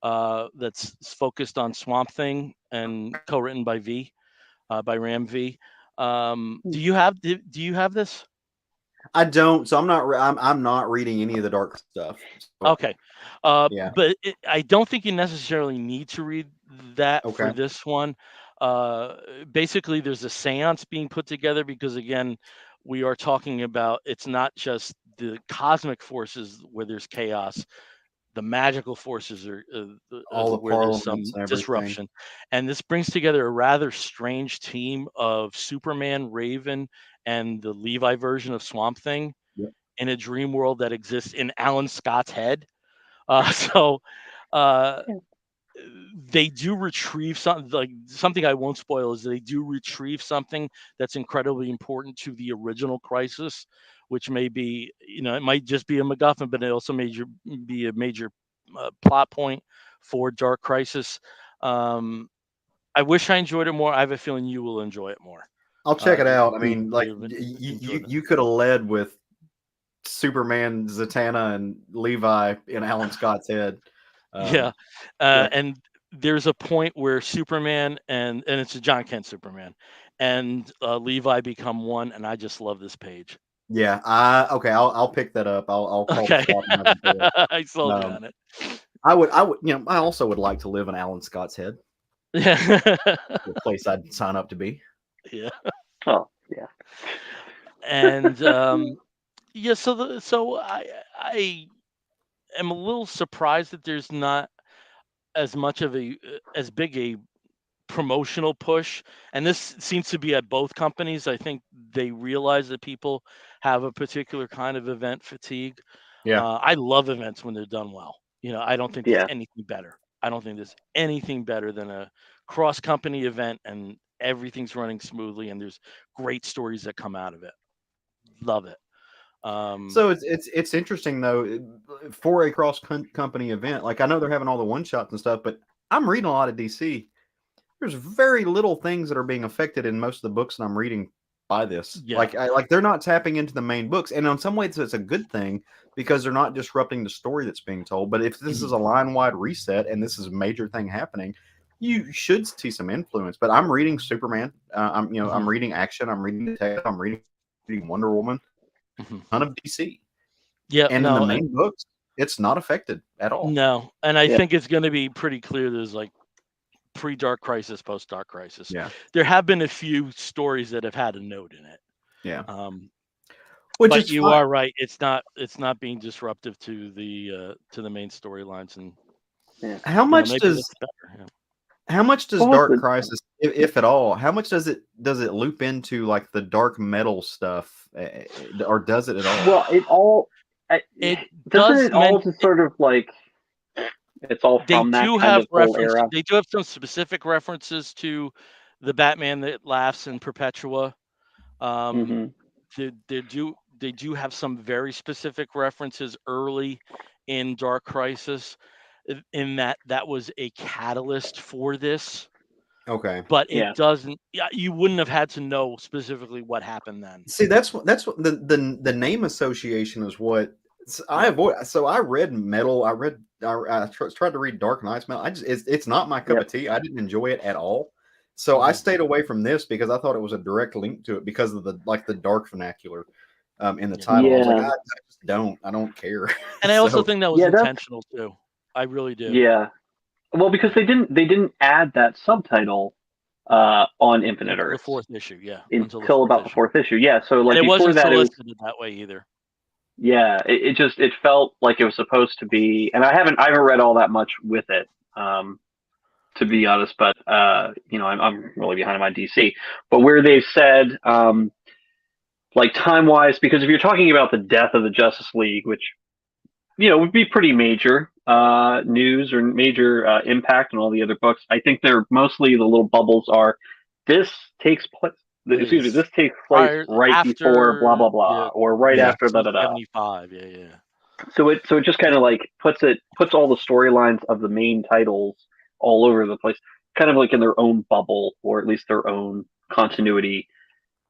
That's focused on Swamp Thing and co-written by by Ram V. Do you have this? I don't. So I'm not. I'm not reading any of the dark stuff. So Okay. yeah. But I don't think you necessarily need to read that for Okay. this one. Uh, Basically, there's a seance being put together because, again, we are talking about it's not just the cosmic forces where there's chaos. The magical forces are All the where there's parliaments some and everything. disruption. And this brings together a rather strange team of Superman, Raven, and the Levi version of Swamp Thing Yep. in a dream world that exists in Alan Scott's head. So uh, Yeah. they do retrieve something, like something I won't spoil is they do retrieve something that's incredibly important to the original Crisis, which may be, it might just be a MacGuffin, but it also be a major plot point for Dark Crisis. I wish I enjoyed it more. I have a feeling you will enjoy it more. I'll check it out. I You mean, like enjoyed it. you could have led with Superman, Zatanna, and Levi in Alan Scott's head. Yeah, and there's a point where Superman and it's a John Kent Superman, and Levi become one, and I just love this page. Yeah, okay, I'll pick that up. I'll call Okay, the shop and have them do it. I sold you on it. I would, I also would like to live in Alan Scott's head. Yeah, The place I'd sign up to be. yeah. Oh, yeah. And yeah, so I am a little surprised that there's not as much of as big a promotional push, and this seems to be at both companies. I think they realize that people have a particular kind of event fatigue. Yeah. I love events when they're done well. I don't think there's Yeah. anything better. I don't think there's anything better than a cross company event and everything's running smoothly and there's great stories that come out of it. Love it. So it's interesting though, for a cross company event. Like I know they're having all the one shots and stuff, but I'm reading a lot of DC. There's very little things that are being affected in most of the books that I'm reading by this. Yeah. Like they're not tapping into the main books, and in some ways it's a good thing because they're not disrupting the story that's being told. But if this is a line-wide reset and this is a major thing happening, you should see some influence. But I'm reading Superman. I'm reading action. I'm reading Detective. I'm reading Wonder Woman. None of DC. Yeah, and in the main books, it's not affected at all. No, and I think it's going to be pretty clear. There's like pre-Dark Crisis, post-Dark Crisis. Yeah, there have been a few stories that have had a note in it. Yeah, which but you are right. It's not being disruptive to the main storylines. And how much does Dark Crisis, if at all, how much does it loop into like the dark metal stuff, or does it at all? Well, doesn't it all just sort of like it's all from that kind of whole era. They do have some specific references to the Batman that laughs in Perpetua. They do have some very specific references early in Dark Crisis, in that was a catalyst for this. Okay, but it doesn't. You wouldn't have had to know specifically what happened then. See, that's what the name association is what I avoid. So I read metal. I tried to read Dark Knight's metal. It's not my cup of tea. I didn't enjoy it at all. So I stayed away from this because I thought it was a direct link to it because of the dark vernacular in the title. I was like, I don't care. And I also think that was intentional too. I really do. Yeah. Well, because they didn't add that subtitle on Infinite Earth. The fourth issue, until about the fourth issue. Yeah, so like and it before wasn't that, solicited that way either. Yeah, it felt like it was supposed to be, and I haven't read all that much with it, to be honest. But I'm really behind my DC. But where they've said, like time wise, because if you're talking about the death of the Justice League, which would be pretty major news or major impact on all the other books. I think they're mostly the little bubbles are. This takes place. This takes place right before blah blah blah, or right after blah blah blah. 75, yeah. So it just kind of like puts all the storylines of the main titles all over the place, kind of like in their own bubble, or at least their own continuity,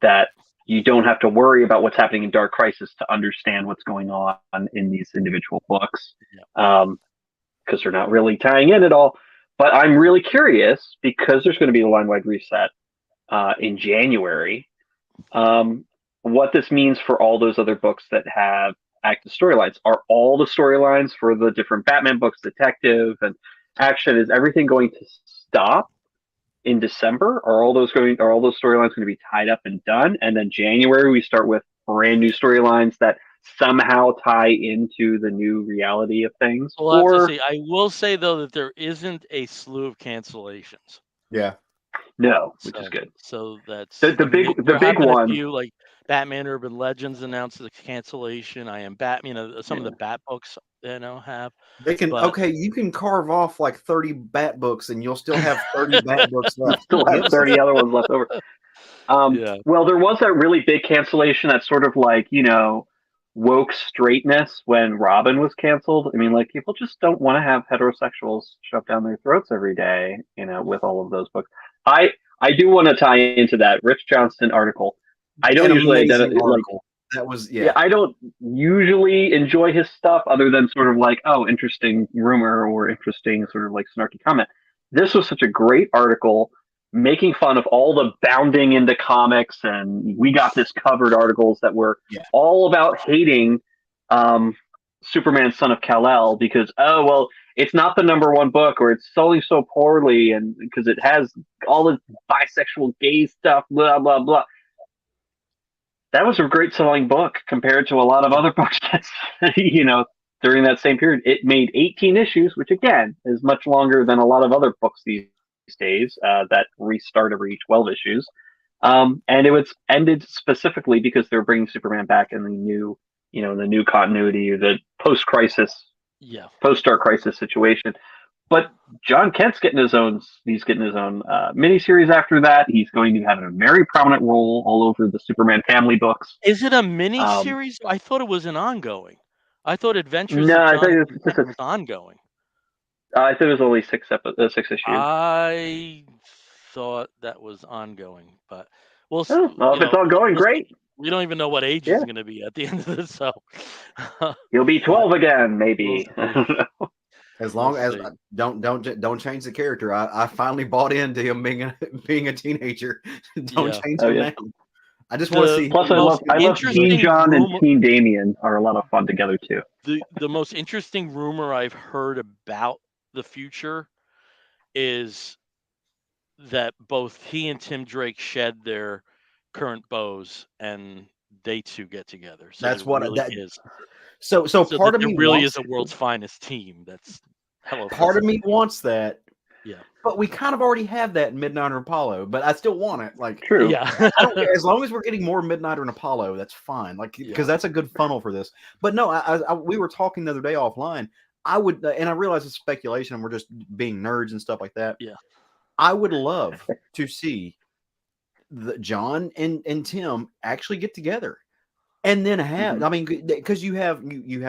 that you don't have to worry about what's happening in Dark Crisis to understand what's going on in these individual books, because they're not really tying in at all. But I'm really curious, because there's going to be a line-wide reset in January, what this means for all those other books that have active storylines. Are all the storylines for the different Batman books, Detective and Action, is everything going to stop in December? Are all those storylines going to be tied up and done? And then January we start with brand new storylines that somehow tie into the new reality of things. We'll have to see. I will say though that there isn't a slew of cancellations. Yeah. No, which is good. So that's the big one. like Batman Urban Legends announced the cancellation. I Am Batman. Some of the Yeah. Bat books, have, They can but you can carve off like 30 Bat books, and you'll still have 30 Bat books You left. still have Give us 30 other ones left over. yeah, Well, there was that really big cancellation that sort of like, woke straightness when Robin was canceled. I mean, like, people just don't want to have heterosexuals shoved down their throats every day, with all of those books. I I do want to tie into that Rich Johnston article. I don't an usually amazing identify, like, article. That was yeah, I don't usually enjoy his stuff other than sort of like, oh, interesting rumor or interesting sort of like snarky comment. This was such a great article making fun of all the bounding into comics, and we got this covered articles that were yeah. all about hating um, Superman Son of Kal-El because, oh, well, it's not the number one book or it's selling so poorly and because it has all this bisexual gay stuff, blah, blah, blah. That was a great selling book compared to a lot of yeah, other books that's, during that same period. It made 18 issues, which again is much longer than a lot of other books these days that restart every 12 issues. And it was ended specifically because they were bringing Superman back in the new continuity, the yeah. post-Dark Crisis situation. But John Kent's getting his own. He's getting his own miniseries after that. He's going to have a very prominent role all over the Superman family books. Is it a mini Um, series? I thought it was an ongoing. I thought Adventures no, of I think Jonathan it's just Kent was ongoing. I think it was only six issues. I thought that was ongoing, but we'll, Oh, well, if it's ongoing, we'll see. great. We don't even know what age he's Yeah, going to be at the end of this, so he'll be but 12 again, we'll maybe. see. As We'll long as see. don't change the character. I finally bought into him being a teenager. Don't Yeah. change Oh him yeah. now. I just want to The see Plus, him in most I good love Teen interesting relationship. John and rumor, Teen Damien are a lot of fun together too. the most interesting rumor I've heard about the future is that both he and Tim Drake shed their current bows and they two get together. So there That's what really that. is. So So that part of there me really is wants a world's finest team. That's hello part of me Felicity. wants that, Yeah. but we kind of already have that in Midnight and Apollo. But I still want it. Like True. Yeah. I don't care as long as we're getting more Midnighter and Apollo. That's fine. Like because Yeah. that's a good funnel for this. But no, we were talking the other day offline. I would, and I realize it's speculation, and we're just being nerds and stuff like that. Yeah. I would love to see John and Tim actually get together, and then have. Hmm. I mean, because you have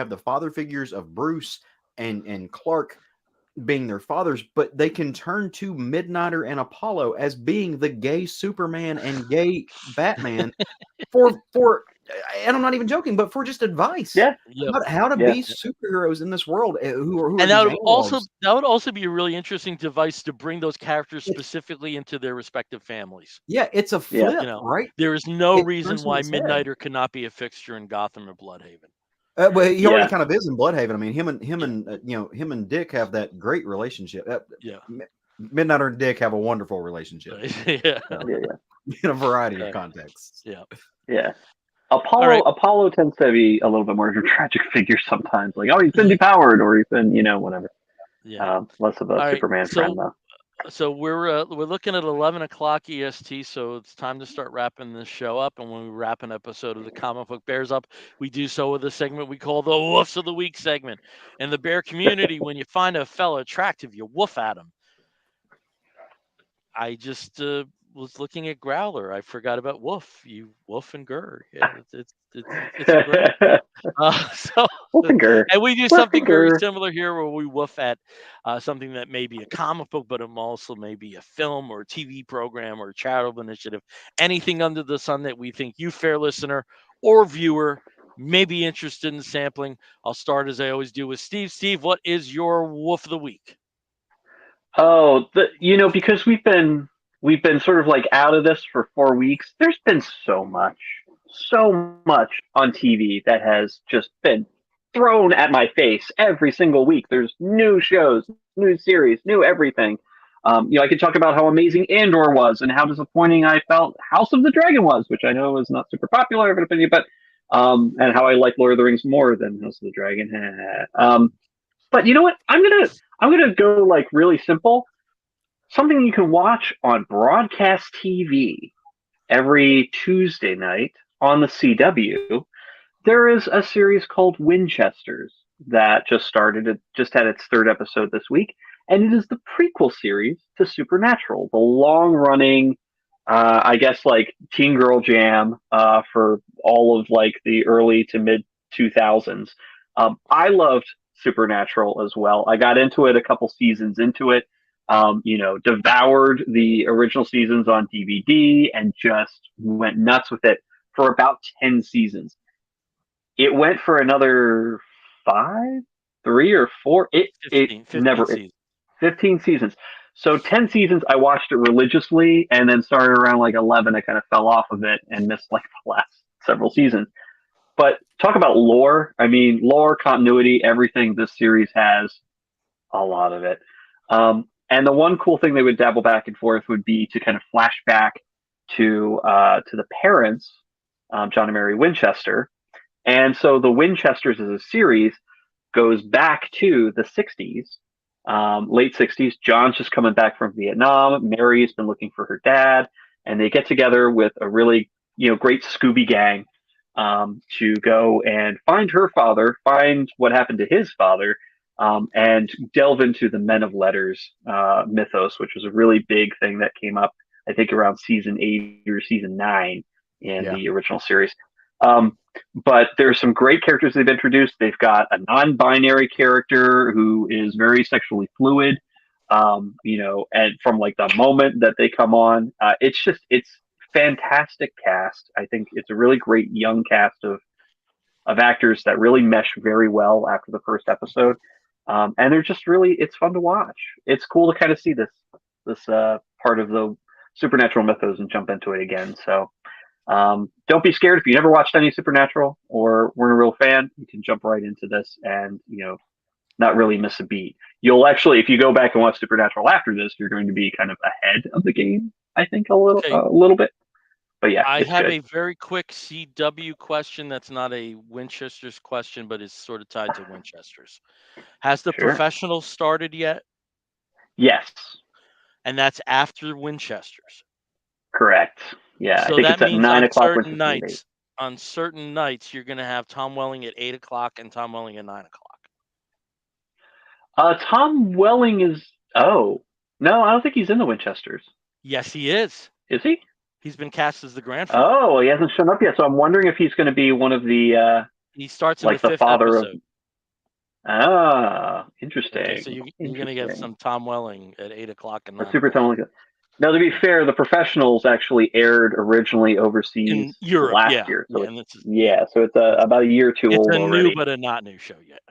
the father figures of Bruce and Clark being their fathers, but they can turn to Midnighter and Apollo as being the gay Superman and gay Batman for and I'm not even joking, but for just advice Yeah. Yep. how to Yeah. be superheroes in this world. Who are And these analogs? that would also be a really interesting device to bring those characters specifically into their respective families. Yeah, it's a Yeah. flip, right? There is no It turns reason on why its head. Midnighter could not be a fixture in Gotham or Bloodhaven. Well, he already Yeah. kind of is in Bloodhaven. I mean, him Yeah. and him and Dick have that great relationship. Yeah. Midnighter and Dick have a wonderful relationship Yeah. so, Yeah. Yeah. in a variety of Yeah. contexts. Yeah. Yeah. All right. Apollo tends to be a little bit more of a tragic figure sometimes. Like, oh, he's been depowered, or he's been, whatever. Yeah. Less of a All right. Superman friend, though. So we're looking at 11 o'clock EST. So it's time to start wrapping this show up. And when we wrap an episode of the Comic Book Bears up, we do so with a segment we call the Woofs of the Week segment. In the bear community, when you find a fella attractive, you woof at him. I just was looking at Growler. I forgot about Woof. You Woof and Gurr. Yeah, it's a great. So, Wolfinger. and we do something very Wolfinger. similar here, where we woof at something that may be a comic book, but it also may be a film or a TV program or a charitable initiative. Anything under the sun that we think you, fair listener or viewer, may be interested in sampling. I'll start as I always do with Steve. Steve, what is your woof of the week? Oh, because we've been sort of like out of this for 4 weeks. There's been so much on TV that has just been thrown at my face every single week. There's new shows, new series, new everything. I could talk about how amazing Andor was and how disappointing I felt House of the Dragon was, which I know is not super popular in opinion, but and how I like Lord of the Rings more than House of the Dragon. But you know what? I'm gonna go like really simple. Something you can watch on broadcast TV every Tuesday night on the CW, there is a series called Winchesters that just started. It just had its third episode this week, and it is the prequel series to Supernatural, the long-running, I guess, like teen girl jam for all of like the early to mid 2000s. I loved Supernatural as well. I got into it a couple seasons into it. Devoured the original seasons on DVD and just went nuts with it for about 10 seasons. It went for another five, 3 or 4. It 15, 15 never it, seasons. 15 seasons. So 10 seasons, I watched it religiously, and then started around like 11. I kind of fell off of it and missed like the last several seasons. But talk about lore. I mean, lore, continuity, everything this series has, a lot of it. And the one cool thing they would dabble back and forth would be to kind of flash back to the parents, John and Mary Winchester. And so the Winchesters as a series goes back to the 60s, late 60s. John's just coming back from Vietnam. Mary's been looking for her dad, and they get together with a really, great Scooby gang to go and find her father, find what happened to his father, and delve into the Men of Letters mythos, which was a really big thing that came up, I think, around season 8 or season 9 in Yeah. the original series. But there's some great characters they've introduced. They've got a non-binary character who is very sexually fluid. And from like the moment that they come on, it's fantastic cast. I think it's a really great young cast of actors that really mesh very well after the first episode. And they're just really, it's fun to watch. It's cool to kind of see this part of the supernatural mythos and jump into it again. So don't be scared if you never watched any Supernatural or weren't a real fan. You can jump right into this and not really miss a beat. You'll actually, if you go back and watch Supernatural after this, you're going to be kind of ahead of the game. I think a little bit. But yeah, I it's have good. a very quick CW question that's not a Winchester's question, but is sort of tied to Winchester's. Has the Sure. professional started yet? Yes, And that's after Winchester's. correct. Yeah, I So think that it's at means 9 o'clock, which is 8. on certain nights, you're going to have Tom Welling at 8 o'clock and Tom Welling at 9 o'clock. Tom Welling is. Oh no, I don't think he's in the Winchesters. Yes, he is. Is he? He's been cast as the grandfather. Oh, he hasn't shown up yet. So I'm wondering if he's going to be one of the He starts in like the the fifth father episode. of. Ah, interesting. Okay, so you're going to get some Tom Welling at 8 o'clock and 9 Super o'clock. Tom. Now, to be fair, the professionals actually aired originally overseas In Europe, last year. So yeah, so it's about a year or two it's old a already. new but a not new show yet.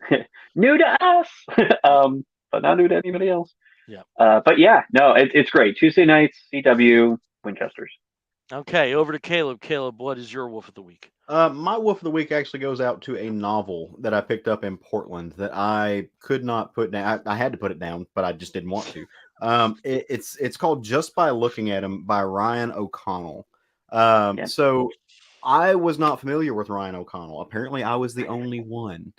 Yeah. New to us, but not new to anybody else. Yeah. But yeah, no, it's great. Tuesday nights, CW, Winchesters. Okay, over to Caleb. Caleb, what is your wolf of the week? My wolf of the week actually goes out to a novel that I picked up in Portland that I could not put down. I had to put it down, but I just didn't want to. It's called Just by Looking at Him by Ryan O'Connell. So I was not familiar with Ryan O'Connell. Apparently, I was the only one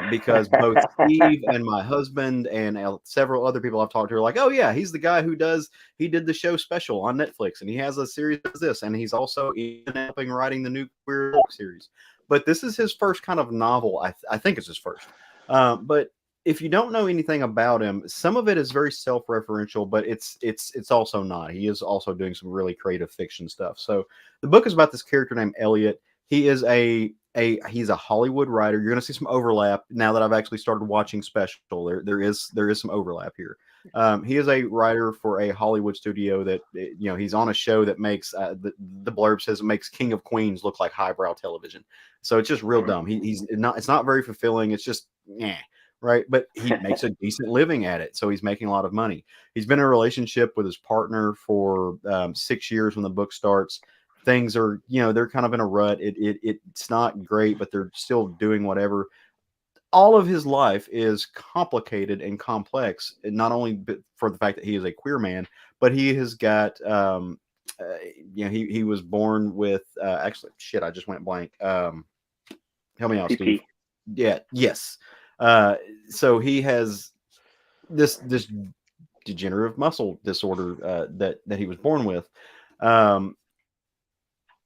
because both Steve and my husband and several other people I've talked to are like, "Oh yeah, he's the guy who did the show Special on Netflix, and he has a series of this, and he's also helping writing the new Queer Folk series." But this is his first kind of novel. I think it's his first. But if you don't know anything about him, some of it is very self-referential, but it's also not. He is also doing some really creative fiction stuff. So the book is about this character named Elliot. He is he's a Hollywood writer. You're going to see some overlap now that I've actually started watching Special. There is some overlap here. He is a writer for a Hollywood studio that he's on a show that makes the blurb says it makes King of Queens look like highbrow television. So it's just real dumb. It's not very fulfilling. It's just right, but he makes a decent living at it, so he's making a lot of money. He's been in a relationship with his partner for 6 years when the book starts. Things are, they're kind of in a rut. It's not great, but they're still doing whatever. All of his life is complicated and complex, not only for the fact that he is a queer man, but he has got, he was born with, actually, shit, I just went blank. Help me out, Steve. Yeah, yes. So he has this degenerative muscle disorder that he was born with.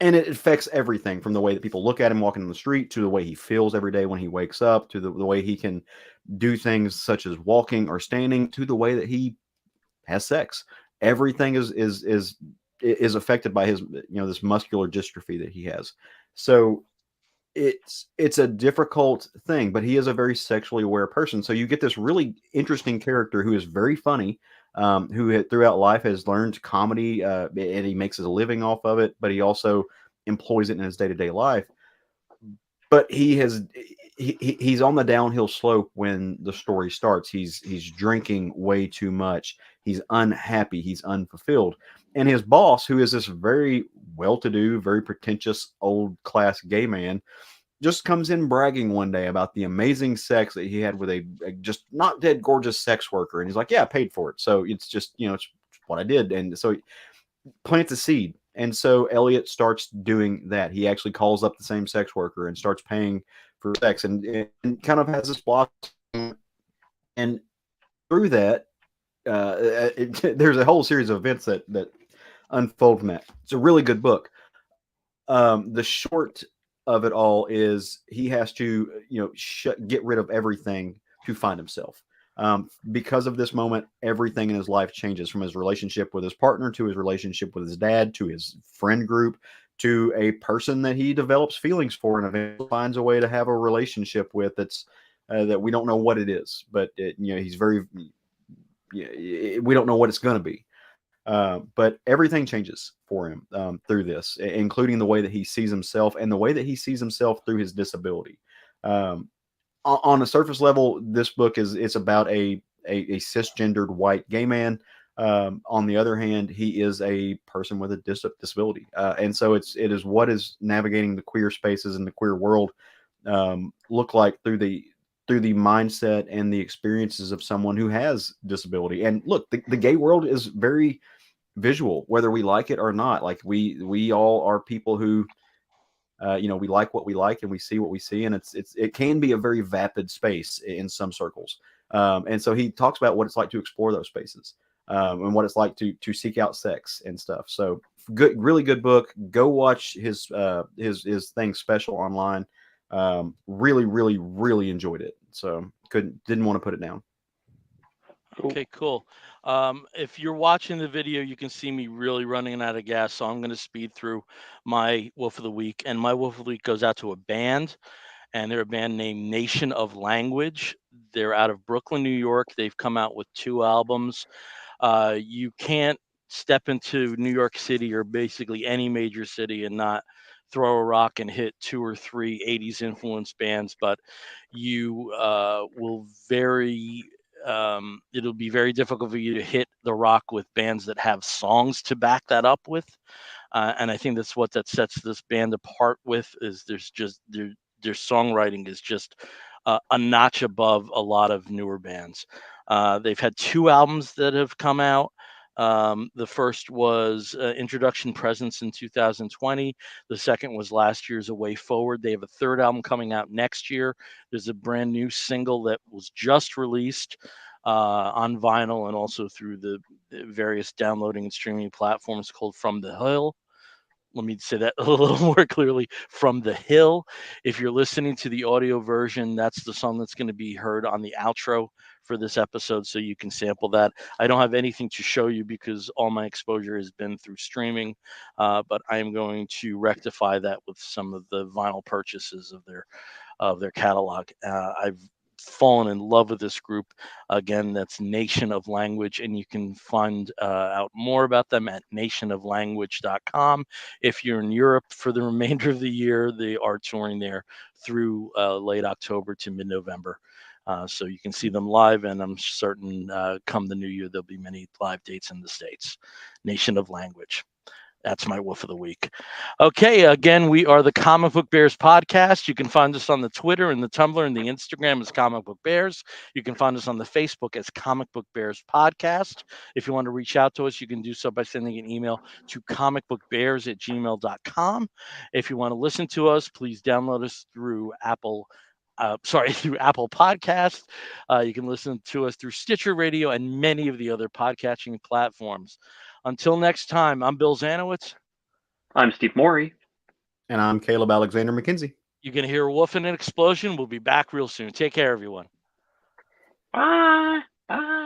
and it affects everything from the way that people look at him walking on the street to the way he feels every day when he wakes up to the way he can do things such as walking or standing to the way that he has sex. Everything is affected by his this muscular dystrophy that he has. So it's a difficult thing, but he is a very sexually aware person. So you get this really interesting character who is very funny, throughout life has learned comedy, and he makes a living off of it, but he also employs it in his day to day life. But he's on the downhill slope when the story starts. He's drinking way too much. He's unhappy. He's unfulfilled. And his boss, who is this very well-to-do, very pretentious, old-class gay man, just comes in bragging one day about the amazing sex that he had with a just not dead gorgeous sex worker, and he's like, "Yeah, I paid for it, so it's just it's what I did." And so he plants a seed, and so Elliot starts doing that. He actually calls up the same sex worker and starts paying for sex, and kind of has this block. And through that, there's a whole series of events that unfold from that. It's a really good book. The short of it all is he has to get rid of everything to find himself. Because of this moment, everything in his life changes, from his relationship with his partner to his relationship with his dad to his friend group to a person that he develops feelings for and eventually finds a way to have a relationship with that we don't know what it is, but he's very we don't know what it's going to be. But everything changes for him through this, including the way that he sees himself and the way that he sees himself through his disability. On a surface level, this book it's about a cisgendered white gay man. On the other hand, he is a person with a disability, and so it is what is navigating the queer spaces and the queer world look like through the mindset and the experiences of someone who has disability. And look, the gay world is very visual, whether we like it or not. Like we all are people who we like what we like and we see what we see, and it can be a very vapid space in some circles. And so he talks about what it's like to explore those spaces, and what it's like to seek out sex and stuff. So good, really good book. Go watch his thing special online. Really, really, really enjoyed it. So didn't want to put it down. Okay, cool. If you're watching the video, you can see me really running out of gas, so I'm going to speed through my Wolf of the Week. And my Wolf of the Week goes out to a band, and they're a band named Nation of Language. They're out of Brooklyn, New York. They've come out with 2 albums. You can't step into New York City or basically any major city and not throw a rock and hit 2 or 3 80s influenced bands, but you will very it'll be very difficult for you to hit the rock with bands that have songs to back that up with. And I think that's what that sets this band apart with is their songwriting is just a notch above a lot of newer bands. They've had 2 albums that have come out. The first was Introduction Presence in 2020. The second was last year's A Way Forward. They have a 3rd album coming out next year. There's a brand new single that was just released on vinyl and also through the various downloading and streaming platforms called From the Hill. Let me say that a little more clearly. From the Hill. If you're listening to the audio version, that's the song that's going to be heard on the outro for this episode, so you can sample that. I don't have anything to show you because all my exposure has been through streaming, but I am going to rectify that with some of the vinyl purchases of their catalog. I've fallen in love with this group. Again, that's Nation of Language, and you can find out more about them at nationoflanguage.com. If you're in Europe for the remainder of the year, they are touring there through late October to mid-November. So you can see them live, and I'm certain come the new year, there'll be many live dates in the States. Nation of Language. That's my Wolf of the Week. Okay, again, we are the Comic Book Bears podcast. You can find us on the Twitter and the Tumblr and the Instagram as Comic Book Bears. You can find us on the Facebook as Comic Book Bears Podcast. If you want to reach out to us, you can do so by sending an email to comicbookbears@gmail.com. If you want to listen to us, please download us through through Apple Podcasts. You can listen to us through Stitcher Radio and many of the other podcasting platforms. Until next time, I'm Bill Zanowitz. I'm Steve Morey. And I'm Caleb Alexander McKenzie. You're going to hear a woof and an explosion. We'll be back real soon. Take care, everyone. Bye. Bye.